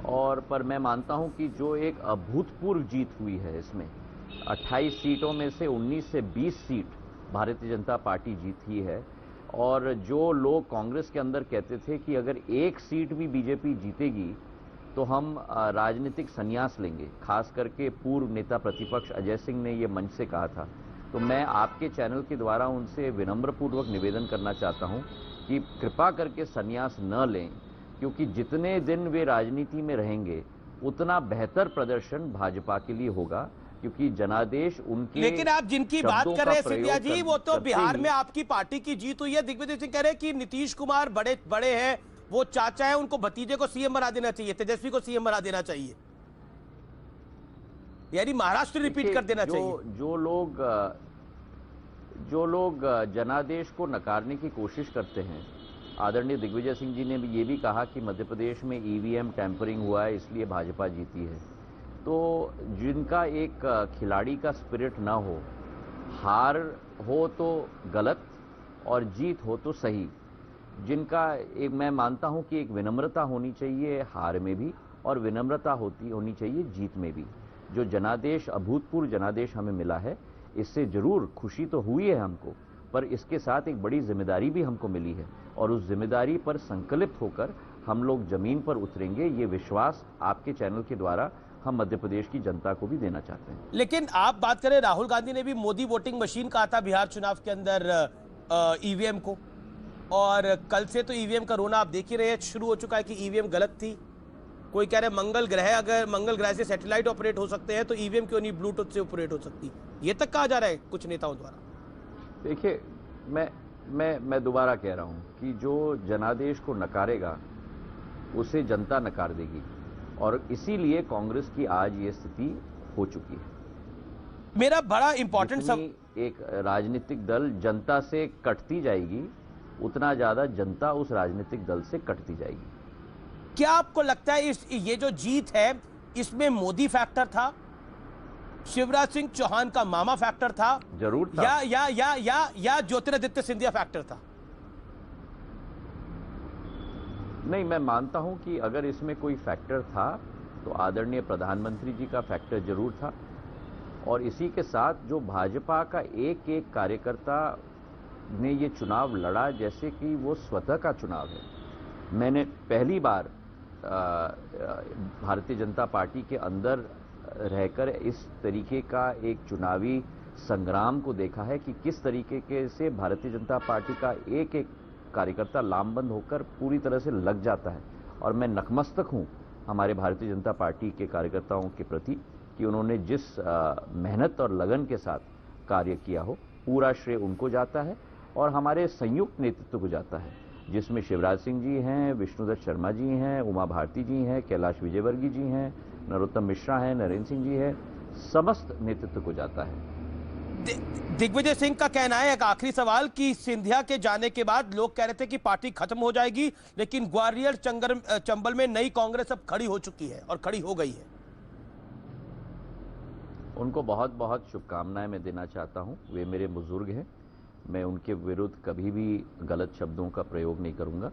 और पर मैं मानता हूं कि जो एक अभूतपूर्व जीत हुई है, इसमें 28 सीटों में से 19 से 20 सीट भारतीय जनता पार्टी जीती है। और जो लोग कांग्रेस के अंदर कहते थे कि अगर एक सीट भी बीजेपी जीतेगी तो हम राजनीतिक संन्यास लेंगे, खास करके पूर्व नेता प्रतिपक्ष अजय सिंह ने ये मंच से कहा था, तो मैं आपके चैनल के द्वारा उनसे विनम्रपूर्वक निवेदन करना चाहता हूं कि कृपा करके संन्यास न लें, क्योंकि जितने दिन वे राजनीति में रहेंगे उतना बेहतर प्रदर्शन भाजपा के लिए होगा, क्योंकि जनादेश उनके। लेकिन आप जिनकी बात कर रहे हैं सिंधिया जी, वो तो बिहार में आपकी पार्टी की जीत हुई है। दिग्विजय सिंह कह रहे हैं कि नीतीश कुमार बड़े हैं, वो चाचा है, उनको भतीजे को सीएम बना देना चाहिए, तेजस्वी को सीएम बना देना चाहिए, यानी महाराष्ट्र रिपीट कर देना चाहिए। जो लोग जनादेश को नकारने की कोशिश करते हैं, आदरणीय दिग्विजय सिंह जी ने भी ये भी कहा कि मध्य प्रदेश में ईवीएम टैंपरिंग हुआ है इसलिए भाजपा जीती है। तो जिनका एक खिलाड़ी का स्पिरिट ना हो, हार हो तो गलत और जीत हो तो सही, जिनका एक मैं मानता हूं कि एक विनम्रता होनी चाहिए हार में भी, और विनम्रता होनी चाहिए जीत में भी। जो जनादेश, अभूतपूर्व जनादेश हमें मिला है, इससे जरूर खुशी तो हुई है हमको, पर इसके साथ एक बड़ी जिम्मेदारी भी हमको मिली है, और उस जिम्मेदारी पर संकल्पित होकर हम लोग जमीन पर उतरेंगे। ये विश्वास आपके चैनल के द्वारा हम मध्य प्रदेश की जनता को भी देना चाहते हैं। लेकिन आप बात करें, राहुल गांधी ने भी मोदी वोटिंग मशीन कहा था बिहार चुनाव के अंदर ईवीएम को, और कल से तो ईवीएम का रोना आप देख ही रहे हैं, शुरू हो चुका है कि ईवीएम गलत थी। कोई कह रहे मंगल ग्रह, अगर मंगल ग्रह से सैटेलाइट ऑपरेट हो सकते हैं तो ईवीएम क्यों नहीं ब्लूटूथ से ऑपरेट हो सकती, ये तक कहा जा रहा है कुछ नेताओं द्वारा। देखिए, मैं दोबारा कह रहा हूं कि जो जनादेश को नकारेगा उसे जनता नकार देगी, और इसीलिए कांग्रेस की आज ये स्थिति हो चुकी है। मेरा बड़ा इंपॉर्टेंट एक राजनीतिक दल जनता से कटती जाएगी, उतना ज्यादा जनता उस राजनीतिक दल से कटती जाएगी। क्या आपको लगता है ये जो जीत है इसमें मोदी फैक्टर था, शिवराज सिंह चौहान का मामा फैक्टर था, जरूर था, या ज्योतिरादित्य सिंधिया फैक्टर था? नहीं, मैं मानता हूं कि अगर इसमें कोई फैक्टर था तो आदरणीय प्रधानमंत्री जी का फैक्टर जरूर था, और इसी के साथ जो भाजपा का एक एक कार्यकर्ता ने ये चुनाव लड़ा जैसे कि वो स्वतः का चुनाव है। मैंने पहली बार भारतीय जनता पार्टी के अंदर रहकर इस तरीके का एक चुनावी संग्राम को देखा है कि किस तरीके से भारतीय जनता पार्टी का एक एक कार्यकर्ता लामबंद होकर पूरी तरह से लग जाता है। और मैं नतमस्तक हूं हमारे भारतीय जनता पार्टी के कार्यकर्ताओं के प्रति कि उन्होंने जिस मेहनत और लगन के साथ कार्य किया हो, पूरा श्रेय उनको जाता है और हमारे संयुक्त नेतृत्व को जाता है, जिसमें शिवराज सिंह जी हैं, विष्णुदत्त शर्मा जी हैं, उमा भारती जी हैं, कैलाश विजयवर्गीय जी हैं, नरोत्तम मिश्रा हैं, नरेंद्र सिंह जी हैं, समस्त नेतृत्व को जाता है। दिग्विजय सिंह का कहना है, एक आखिरी सवाल, कि सिंधिया के जाने के बाद लोग कह रहे थे कि पार्टी खत्म हो जाएगी, लेकिन ग्वालियर चंबल में नई कांग्रेस अब खड़ी हो चुकी है और खड़ी हो गई है। उनको बहुत बहुत शुभकामनाएं मैं देना चाहता हूं। वे मेरे बुजुर्ग हैं, मैं उनके विरुद्ध कभी भी गलत शब्दों का प्रयोग नहीं करूंगा।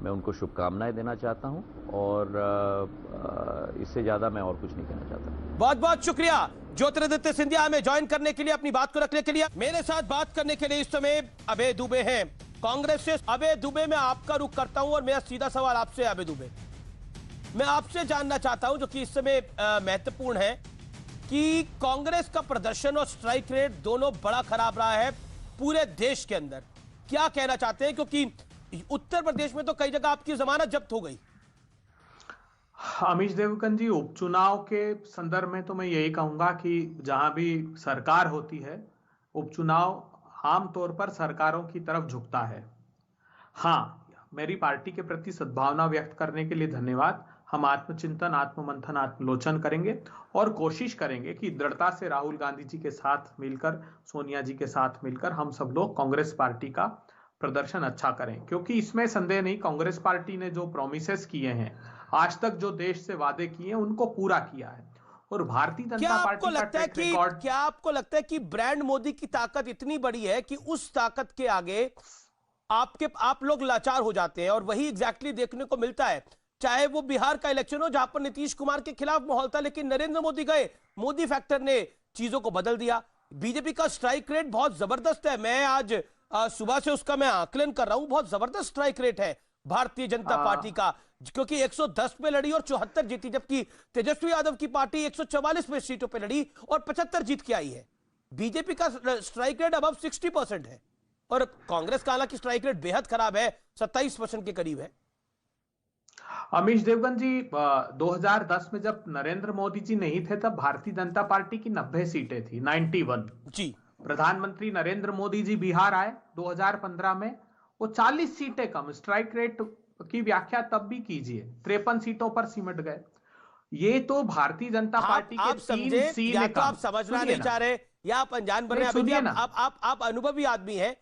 मैं उनको शुभकामनाएं देना चाहता हूं और इससे ज्यादा मैं और कुछ नहीं कहना चाहता। बहुत बहुत शुक्रिया ज्योतिरादित्य सिंधिया हमें ज्वाइन करने के लिए, अपनी बात को रखने के लिए। मेरे साथ बात करने के लिए इस समय अभय दुबे हैं कांग्रेस से। अभय दुबे, मैं आपका रुख करता हूं और मेरा सीधा सवाल आपसे। अभय दुबे, मैं आपसे जानना चाहता हूं, जो कि इस समय महत्वपूर्ण है, कि कांग्रेस का प्रदर्शन और स्ट्राइक रेट दोनों बड़ा खराब रहा है पूरे देश के अंदर। क्या कहना चाहते हैं, क्योंकि उत्तर प्रदेश में तो कई जगह आपकी जमानत जब्त हो गई। अमीश देवगन जी, उपचुनाव के संदर्भ में तो मैं यही कहूंगा कि जहां भी सरकार होती है, उपचुनाव आमतौर पर सरकारों की तरफ झुकता है। हाँ, मेरी पार्टी के प्रति सद्भावना व्यक्त करने के लिए धन्यवाद। हम आत्मचिंतन, आत्ममंथन, आत्मलोचन करेंगे और कोशिश करेंगे कि दृढ़ता से राहुल गांधी जी के साथ मिलकर, सोनिया जी के साथ मिलकर हम सब लोग कांग्रेस पार्टी का प्रदर्शन अच्छा करें, क्योंकि इसमें संदेह नहीं, कांग्रेस पार्टी ने जो प्रोमिसेस किए हैं, आज तक जो देश से वादे किए हैं, उनको पूरा किया है। और भारतीय जनता पार्टी का ट्रैक रिकॉर्ड, क्या आपको लगता है कि ब्रांड मोदी की ताकत इतनी बड़ी है कि उस ताकत के आगे आप लोग लाचार हो जाते हैं? और वही एग्जैक्टली देखने को मिलता है, चाहे वो बिहार का इलेक्शन हो जहां पर नीतीश कुमार के खिलाफ माहौल था, लेकिन नरेंद्र मोदी गए, मोदी फैक्टर ने चीजों को बदल दिया। बीजेपी का स्ट्राइक रेट बहुत जबरदस्त है। मैं आज सुबह से उसका मैं आकलन कर रहा हूं, बहुत जबरदस्त स्ट्राइक रेट है भारतीय जनता पार्टी का, क्योंकि 110 पे लड़ी और 74 जीती, जबकि तेजस्वी यादव की पार्टी 144 पे सीटों पे लड़ी और 75 जीत के आई है। बीजेपी का स्ट्राइक रेट अबव 60% है और कांग्रेस का हालांकि स्ट्राइक रेट बेहद खराब है, 27% के करीब है। अमीश देवगन जी, 2010 में जब नरेंद्र मोदी जी नहीं थे, तब भारतीय जनता पार्टी की 90 सीटें थी, 91 जी। प्रधानमंत्री नरेंद्र मोदी जी बिहार आए 2015 में, वो 40 सीटें कम, स्ट्राइक रेट की व्याख्या तब भी कीजिए, 53 सीटों पर सिमट गए। ये तो भारतीय जनता पार्टी के 3 सीट, या तो आप समझना नहीं चाह रहे या आप अनजान बन रहे हैं। आप अनुभवी आदमी हैं।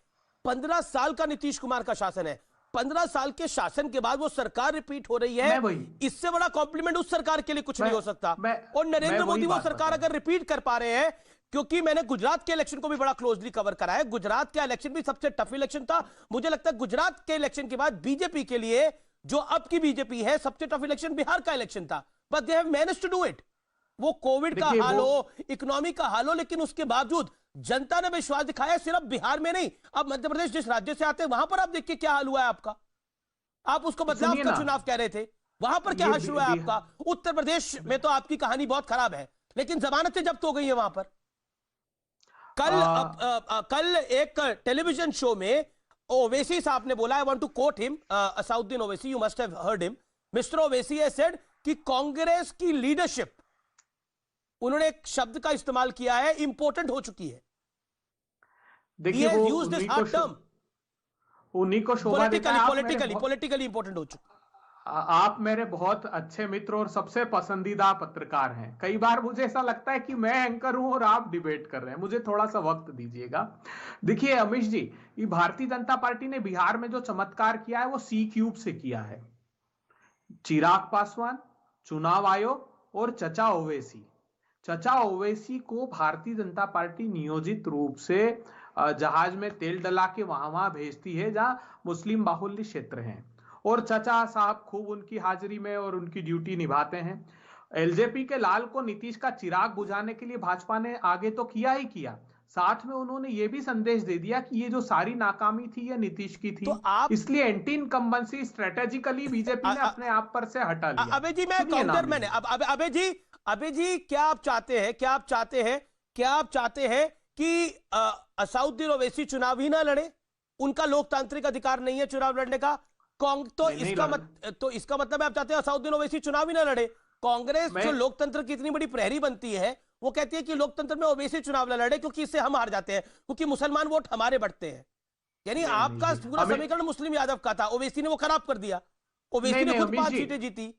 15 साल का नीतीश कुमार का शासन है, 15 साल के शासन के बाद वो सरकार रिपीट हो रही है। इससे बड़ा कॉम्प्लीमेंट उस सरकार के लिए कुछ नहीं हो सकता। और नरेंद्र मोदी वो सरकार अगर रिपीट कर पा रहे हैं, क्योंकि मैंने गुजरात के इलेक्शन को भी बड़ा क्लोजली कवर करा है, गुजरात का इलेक्शन भी सबसे टफ इलेक्शन था। मुझे लगता है गुजरात के इलेक्शन के बाद बीजेपी के लिए, जो अब की बीजेपी है, सबसे टफ इलेक्शन बिहार का इलेक्शन था, but they have managed to do it. वो कोविड का हाल हो, इकोनॉमी का हाल हो, लेकिन उसके बावजूद जनता ने विश्वास दिखाया, सिर्फ बिहार में नहीं। अब मध्य प्रदेश जिस राज्य से आते हैं वहां पर आप देखिए क्या हाल हुआ है आपका। आप उसको बदलाव का चुनाव कह रहे थे, वहां पर क्या हाल शुरू है आपका? उत्तर प्रदेश में तो आपकी कहानी बहुत खराब है, लेकिन जमानतें जब्त हो गई है वहां पर। कल एक टेलीविजन शो में ओवैसी साहब ने बोला, I want to quote him, Asaduddin Owaisi, you must have heard him. Mister Owaisi has said कि कांग्रेस की लीडरशिप, उन्होंने एक शब्द का इस्तेमाल किया है, इंपोर्टेंट हो चुकी है। देखिए वो उन्हीं को शोभा देता है। पॉलिटिकली इंपोर्टेंट हो चुका। आप मेरे बहुत अच्छे मित्र और सबसे पसंदीदा पत्रकार हैं। कई बार मुझे ऐसा लगता है कि मैं एंकर हूं और आप डिबेट कर रहे हैं। मुझे थोड़ा सा वक्त दीजिएगा। देखिए अमीश जी, ये भारतीय जनता पार्टी ने बिहार में जो चमत्कार किया है वो सी क्यूब से किया है। चिराग पासवान, चुनाव आयोग और चचा ओवैसी। चचा ओवैसी को भारतीय जनता पार्टी नियोजित रूप से जहाज में तेल डला के वहां भेजती है जहां मुस्लिम बाहुल्य क्षेत्र हैं, और चचा साहब खूब उनकी हाजिरी में और उनकी ड्यूटी निभाते हैं। एलजेपी के लाल को नीतीश का चिराग बुझाने के लिए भाजपा ने आगे तो किया ही किया, साथ में उन्होंने ये भी संदेश दे दिया कि ये जो सारी नाकामी थी ये नीतीश की थी, तो इसलिए एंटी इनकम्बेंसी स्ट्रेटेजिकली बीजेपी ने अपने आप पर से हटा लिया। अबे जी, मैं काउंटर मैंने अबे जी क्या आप चाहते हैं कि असाउद्दीन ओवैसी चुनाव ही ना लड़े? उनका लोकतांत्रिक अधिकार नहीं है चुनाव लड़ने का? तो इसका मतलब आप चाहते हैं असाउद्दीन ओवैसी चुनाव ही ना लड़े? कांग्रेस जो लोकतंत्र की इतनी बड़ी प्रहरी बनती है, वो कहती है कि लोकतंत्र में ओवैसी चुनाव न लड़े क्योंकि इससे हम हार जाते हैं, क्योंकि मुसलमान वोट हमारे बढ़ते हैं। यानी आपका पूरा समीकरण मुस्लिम यादव का था, ओवैसी ने वो खराब कर दिया। ओवैसी ने खुद 5 सीटें जीती।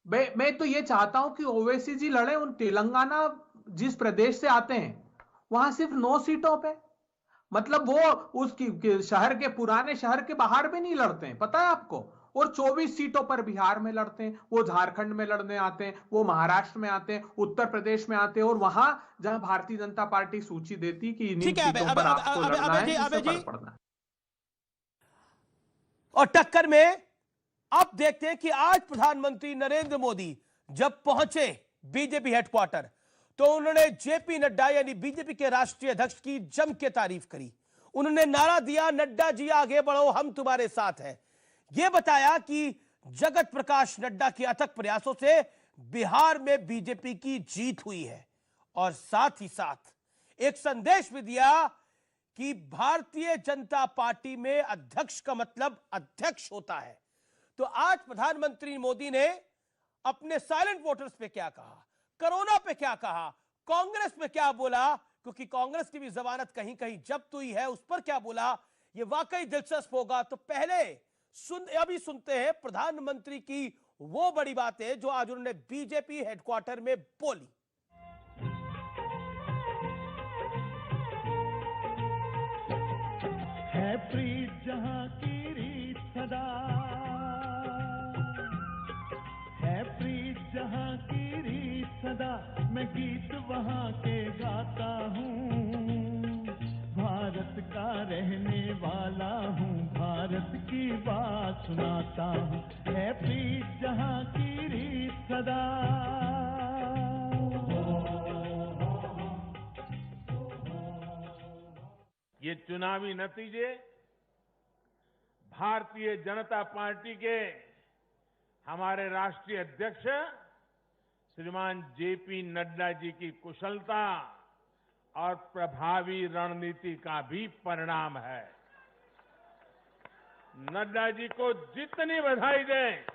मैं तो ये चाहता हूं कि ओवैसी जी लड़े। उन तेलंगाना जिस प्रदेश से आते हैं वहां सिर्फ 9 सीटों पे, मतलब वो उसकी शहर के पुराने शहर के बाहर भी नहीं लड़ते हैं, पता है आपको। और 24 सीटों पर बिहार में लड़ते हैं, वो झारखंड में लड़ने आते हैं, वो महाराष्ट्र में आते हैं, उत्तर प्रदेश में आते हैं, और वहां जहां भारतीय जनता पार्टी सूची देती कि इन सीटों पर आपको लड़ना है, इससे फर्क पड़ना है। और टक्कर में अब देखते हैं कि आज प्रधानमंत्री नरेंद्र मोदी जब पहुंचे बीजेपी हेडक्वार्टर, तो उन्होंने जेपी नड्डा यानी बीजेपी के राष्ट्रीय अध्यक्ष की जम के तारीफ करी। उन्होंने नारा दिया, नड्डा जी आगे बढ़ो, हम तुम्हारे साथ हैं। यह बताया कि जगत प्रकाश नड्डा के अथक प्रयासों से बिहार में बीजेपी की जीत हुई है, और साथ ही साथ एक संदेश भी दिया कि भारतीय जनता पार्टी में अध्यक्ष का मतलब अध्यक्ष होता है। तो आज प्रधानमंत्री मोदी ने अपने साइलेंट वोटर्स पे क्या कहा, कोरोना पे क्या कहा, कांग्रेस पे क्या बोला, क्योंकि कांग्रेस की भी जमानत कहीं कहीं जब्त हुई है, उस पर क्या बोला, ये वाकई दिलचस्प होगा। तो पहले अभी सुनते हैं प्रधानमंत्री की वो बड़ी बातें जो आज उन्होंने बीजेपी हेडक्वार्टर में बोली। है प्रीत जहां की रीत सदा, है प्रीत जहां की रीत सदा, मैं गीत वहां के गाता हूँ, भारत का रहने वाला हूँ, भारत की बात सुनाता हूँ, है प्रीत जहां की रीत सदा। ये चुनावी नतीजे भारतीय जनता पार्टी के हमारे राष्ट्रीय अध्यक्ष श्रीमान जेपी नड्डा जी की कुशलता और प्रभावी रणनीति का भी परिणाम है। नड्डा जी को जितनी बधाई दें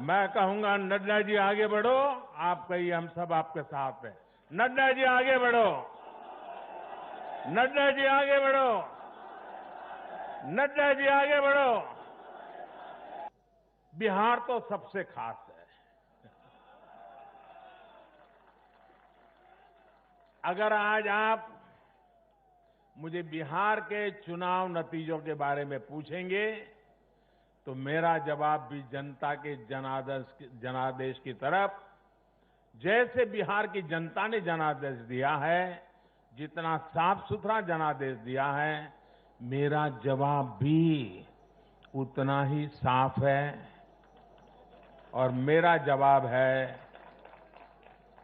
मैं कहूंगा, नड्डा जी आगे बढ़ो, आप कहिए हम सब आपके साथ हैं। नड्डा जी आगे बढ़ो, नड्डा जी आगे बढ़ो, नड्डा जी आगे बढ़ो। बिहार तो सबसे खास है। अगर आज आप मुझे बिहार के चुनाव नतीजों के बारे में पूछेंगे तो मेरा जवाब भी जनता के जनादेश की तरफ, जैसे बिहार की जनता ने जनादेश दिया है, जितना साफ सुथरा जनादेश दिया है, मेरा जवाब भी उतना ही साफ है, और मेरा जवाब है,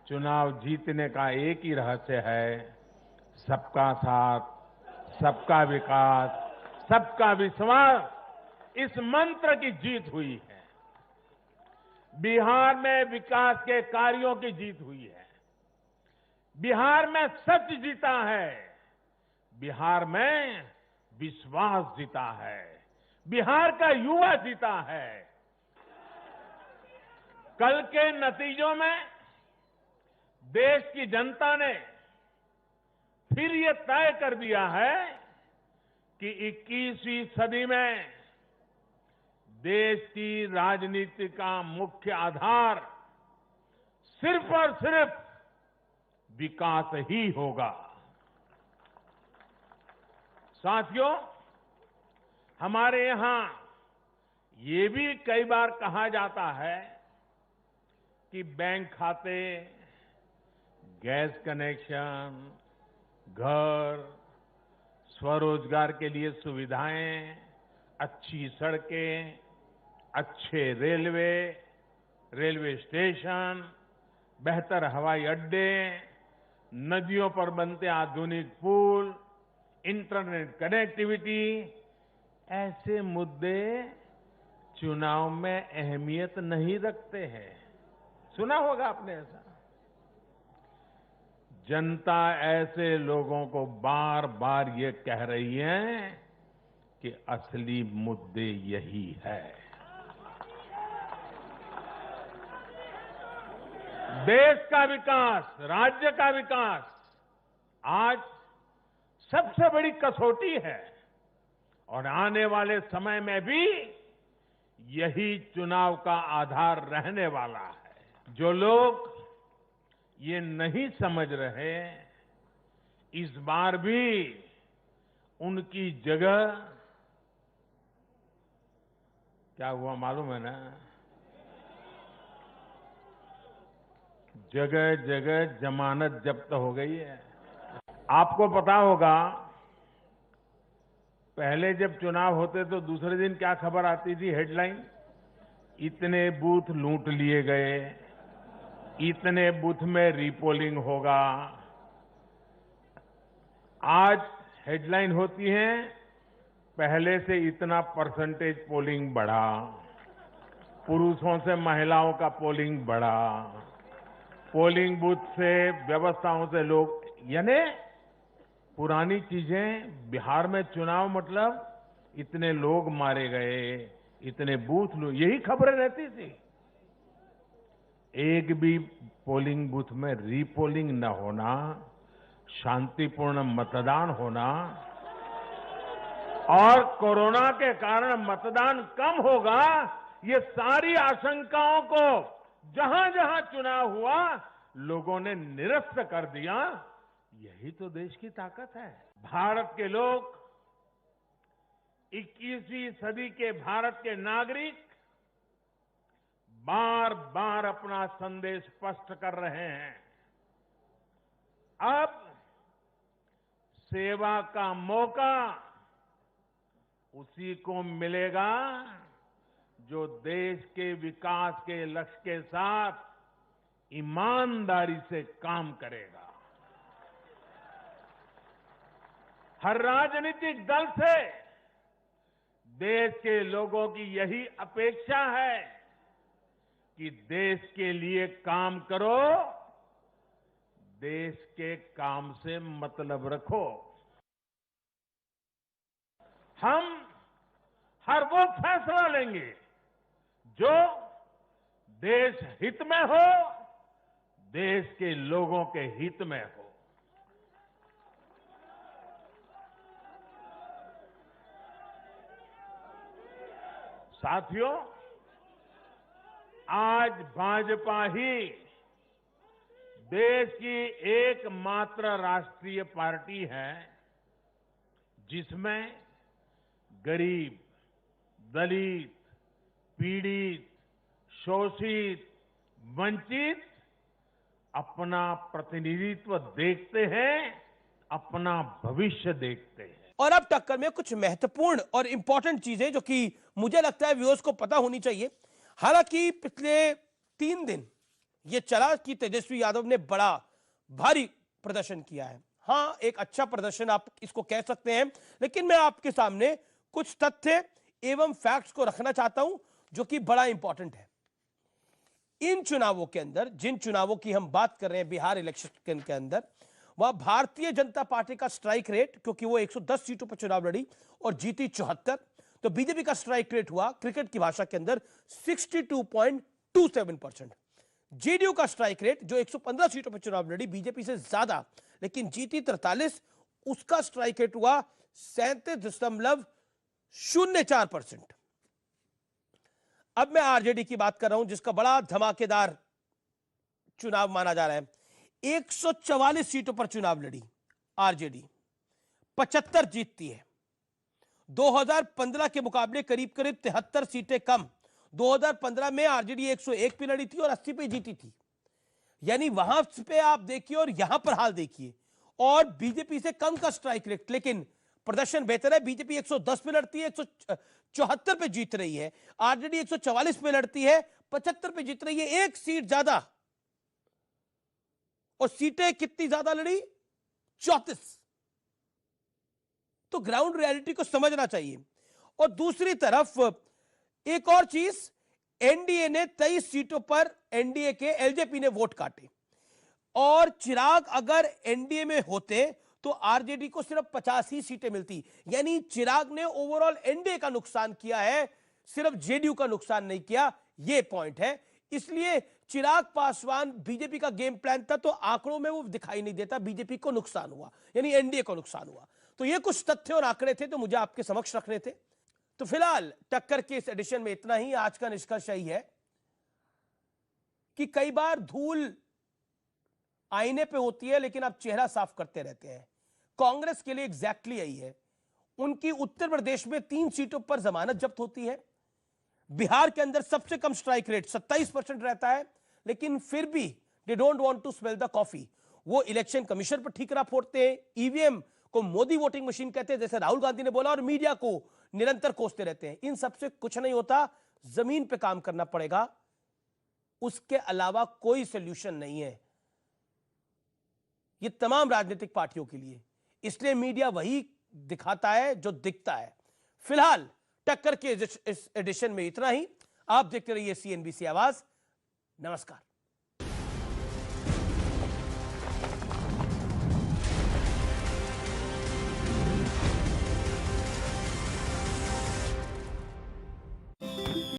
चुनाव जीतने का एक ही रहस्य है, सबका साथ, सबका विकास, सबका विश्वास। इस मंत्र की जीत हुई है। बिहार में विकास के कार्यों की जीत हुई है। बिहार में सच जीता है। बिहार में विश्वास जीता है। बिहार का युवा जीता है। कल के नतीजों में देश की जनता ने फिर ये तय कर दिया है कि 21वीं सदी में देश की राजनीति का मुख्य आधार सिर्फ और सिर्फ विकास ही होगा। साथियों, हमारे यहां ये भी कई बार कहा जाता है कि बैंक खाते, गैस कनेक्शन, घर, स्वरोजगार के लिए सुविधाएं, अच्छी सड़कें, अच्छे रेलवे स्टेशन, बेहतर हवाई अड्डे, नदियों पर बनते आधुनिक पुल, इंटरनेट कनेक्टिविटी, ऐसे मुद्दे चुनाव में अहमियत नहीं रखते हैं। सुना होगा आपने ऐसा। जनता ऐसे लोगों को बार बार ये कह रही है कि असली मुद्दे यही है। देश का विकास, राज्य का विकास आज सबसे बड़ी कसौटी है और आने वाले समय में भी यही चुनाव का आधार रहने वाला है। जो लोग ये नहीं समझ रहे, इस बार भी उनकी जगह, क्या हुआ मालूम है ना, जगह जगह जमानत जब्त हो गई है। आपको पता होगा, पहले जब चुनाव होते तो दूसरे दिन क्या खबर आती थी, हेडलाइन, इतने बूथ लूट लिए गए, इतने बूथ में रीपोलिंग होगा। आज हेडलाइन होती है, पहले से इतना परसेंटेज पोलिंग बढ़ा, पुरुषों से महिलाओं का पोलिंग बढ़ा, पोलिंग बूथ से व्यवस्थाओं से लोग, यानी पुरानी चीजें। बिहार में चुनाव मतलब इतने लोग मारे गए, इतने बूथ, यही खबरें रहती थी। एक भी पोलिंग बूथ में रीपोलिंग न होना, शांतिपूर्ण मतदान होना और कोरोना के कारण मतदान कम होगा, ये सारी आशंकाओं को जहां जहां चुनाव हुआ लोगों ने निरस्त कर दिया। यही तो देश की ताकत है। भारत के लोग, 21वीं सदी के भारत के नागरिक बार बार अपना संदेश स्पष्ट कर रहे हैं। अब सेवा का मौका उसी को मिलेगा जो देश के विकास के लक्ष्य के साथ ईमानदारी से काम करेगा। हर राजनीतिक दल से देश के लोगों की यही अपेक्षा है कि देश के लिए काम करो, देश के काम से मतलब रखो। हम हर वो फैसला लेंगे जो देश हित में हो, देश के लोगों के हित में हो। साथियों, आज भाजपा ही देश की एकमात्र राष्ट्रीय पार्टी है जिसमें गरीब, दलित, पीड़ित, शोषित, वंचित अपना प्रतिनिधित्व देखते हैं, अपना भविष्य देखते हैं। और अब टक्कर में कुछ महत्वपूर्ण और इंपॉर्टेंट चीजें जो कि मुझे लगता है व्यूअर्स को पता होनी चाहिए। हालांकि पिछले 3 दिन यह चला कि तेजस्वी यादव ने बड़ा भारी प्रदर्शन किया है। हां, एक अच्छा प्रदर्शन आप इसको कह सकते हैं, लेकिन मैं आपके सामने कुछ तथ्य एवं फैक्ट्स को रखना चाहता हूं जो कि बड़ा इंपॉर्टेंट है। इन चुनावों के अंदर, जिन चुनावों की हम बात कर रहे हैं बिहार इलेक्शन के अंदर, वह भारतीय जनता पार्टी का स्ट्राइक रेट, क्योंकि वो 110 सीटों पर चुनाव लड़ी और जीती 74, तो बीजेपी का स्ट्राइक रेट हुआ क्रिकेट की भाषा के अंदर 62.27%। जेडीयू का स्ट्राइक रेट, जो 115 सीटों पर चुनाव लड़ी, बीजेपी से ज्यादा लेकिन जीती 43, उसका स्ट्राइक रेट हुआ 37.04%। अब मैं आरजेडी की बात कर रहा हूं, जिसका बड़ा धमाकेदार चुनाव माना जा रहा है। 144 सीटों पर चुनाव लड़ी आरजेडी, 75 जीतती है। 2015 के मुकाबले करीब करीब 73 सीटें कम। 2015 में आरजेडी 101 पे लड़ी थी और 80 पे जीती थी। यानी वहां पे आप देखिए और यहां पर हाल देखिए, और बीजेपी से कम का स्ट्राइक रेट, लेकिन प्रदर्शन बेहतर है। बीजेपी 110 पे लड़ती है, 174 पे जीत रही है। आरजेडी 144 पे लड़ती है, 75 पे जीत रही है, एक सीट ज्यादा। और सीटें कितनी ज्यादा लड़ी? 34। तो ग्राउंड रियलिटी को समझना चाहिए। और दूसरी तरफ एक और चीज, एनडीए ने 23 सीटों पर एनडीए के एलजेपी ने वोट काटे, और चिराग अगर एनडीए में होते तो आरजेडी को सिर्फ 50 ही सीटें मिलती। यानी चिराग ने ओवरऑल एनडीए का नुकसान किया है, सिर्फ जेडीयू का नुकसान नहीं किया। यह पॉइंट है। इसलिए चिराग पासवान, बीजेपी का गेम प्लान था, तो आंकड़ों में वो दिखाई नहीं देता। बीजेपी को नुकसान हुआ, यानी एनडीए को नुकसान हुआ। तो ये कुछ तथ्य और आंकड़े थे, तो मुझे आपके समक्ष रखने थे। तो फिलहाल टक्कर के इस एडिशन में इतना ही। आज का निष्कर्ष यही है कि कई बार धूल आईने पे होती है, लेकिन आप चेहरा साफ करते रहते हैं। कांग्रेस के लिए एग्जैक्टली यही है। उनकी उत्तर प्रदेश में 3 सीटों पर जमानत जब्त होती है। बिहार के अंदर सबसे कम स्ट्राइक रेट 27% रहता है, लेकिन फिर भी they don't want to smell the coffee. वो इलेक्शन कमीशन पर ठीकरा फोड़ते हैं, ईवीएम को मोदी वोटिंग मशीन कहते हैं, जैसे राहुल गांधी ने बोला, और मीडिया को निरंतर कोसते रहते हैं। इन सबसे कुछ नहीं होता, जमीन पे काम करना पड़ेगा। उसके अलावा कोई सोल्यूशन नहीं है ये तमाम राजनीतिक पार्टियों के लिए। इसलिए मीडिया वही दिखाता है जो दिखता है। फिलहाल टक्कर के इस एडिशन में इतना ही। आप देखते रहिए सीएनबीसी आवाज। नमस्कार।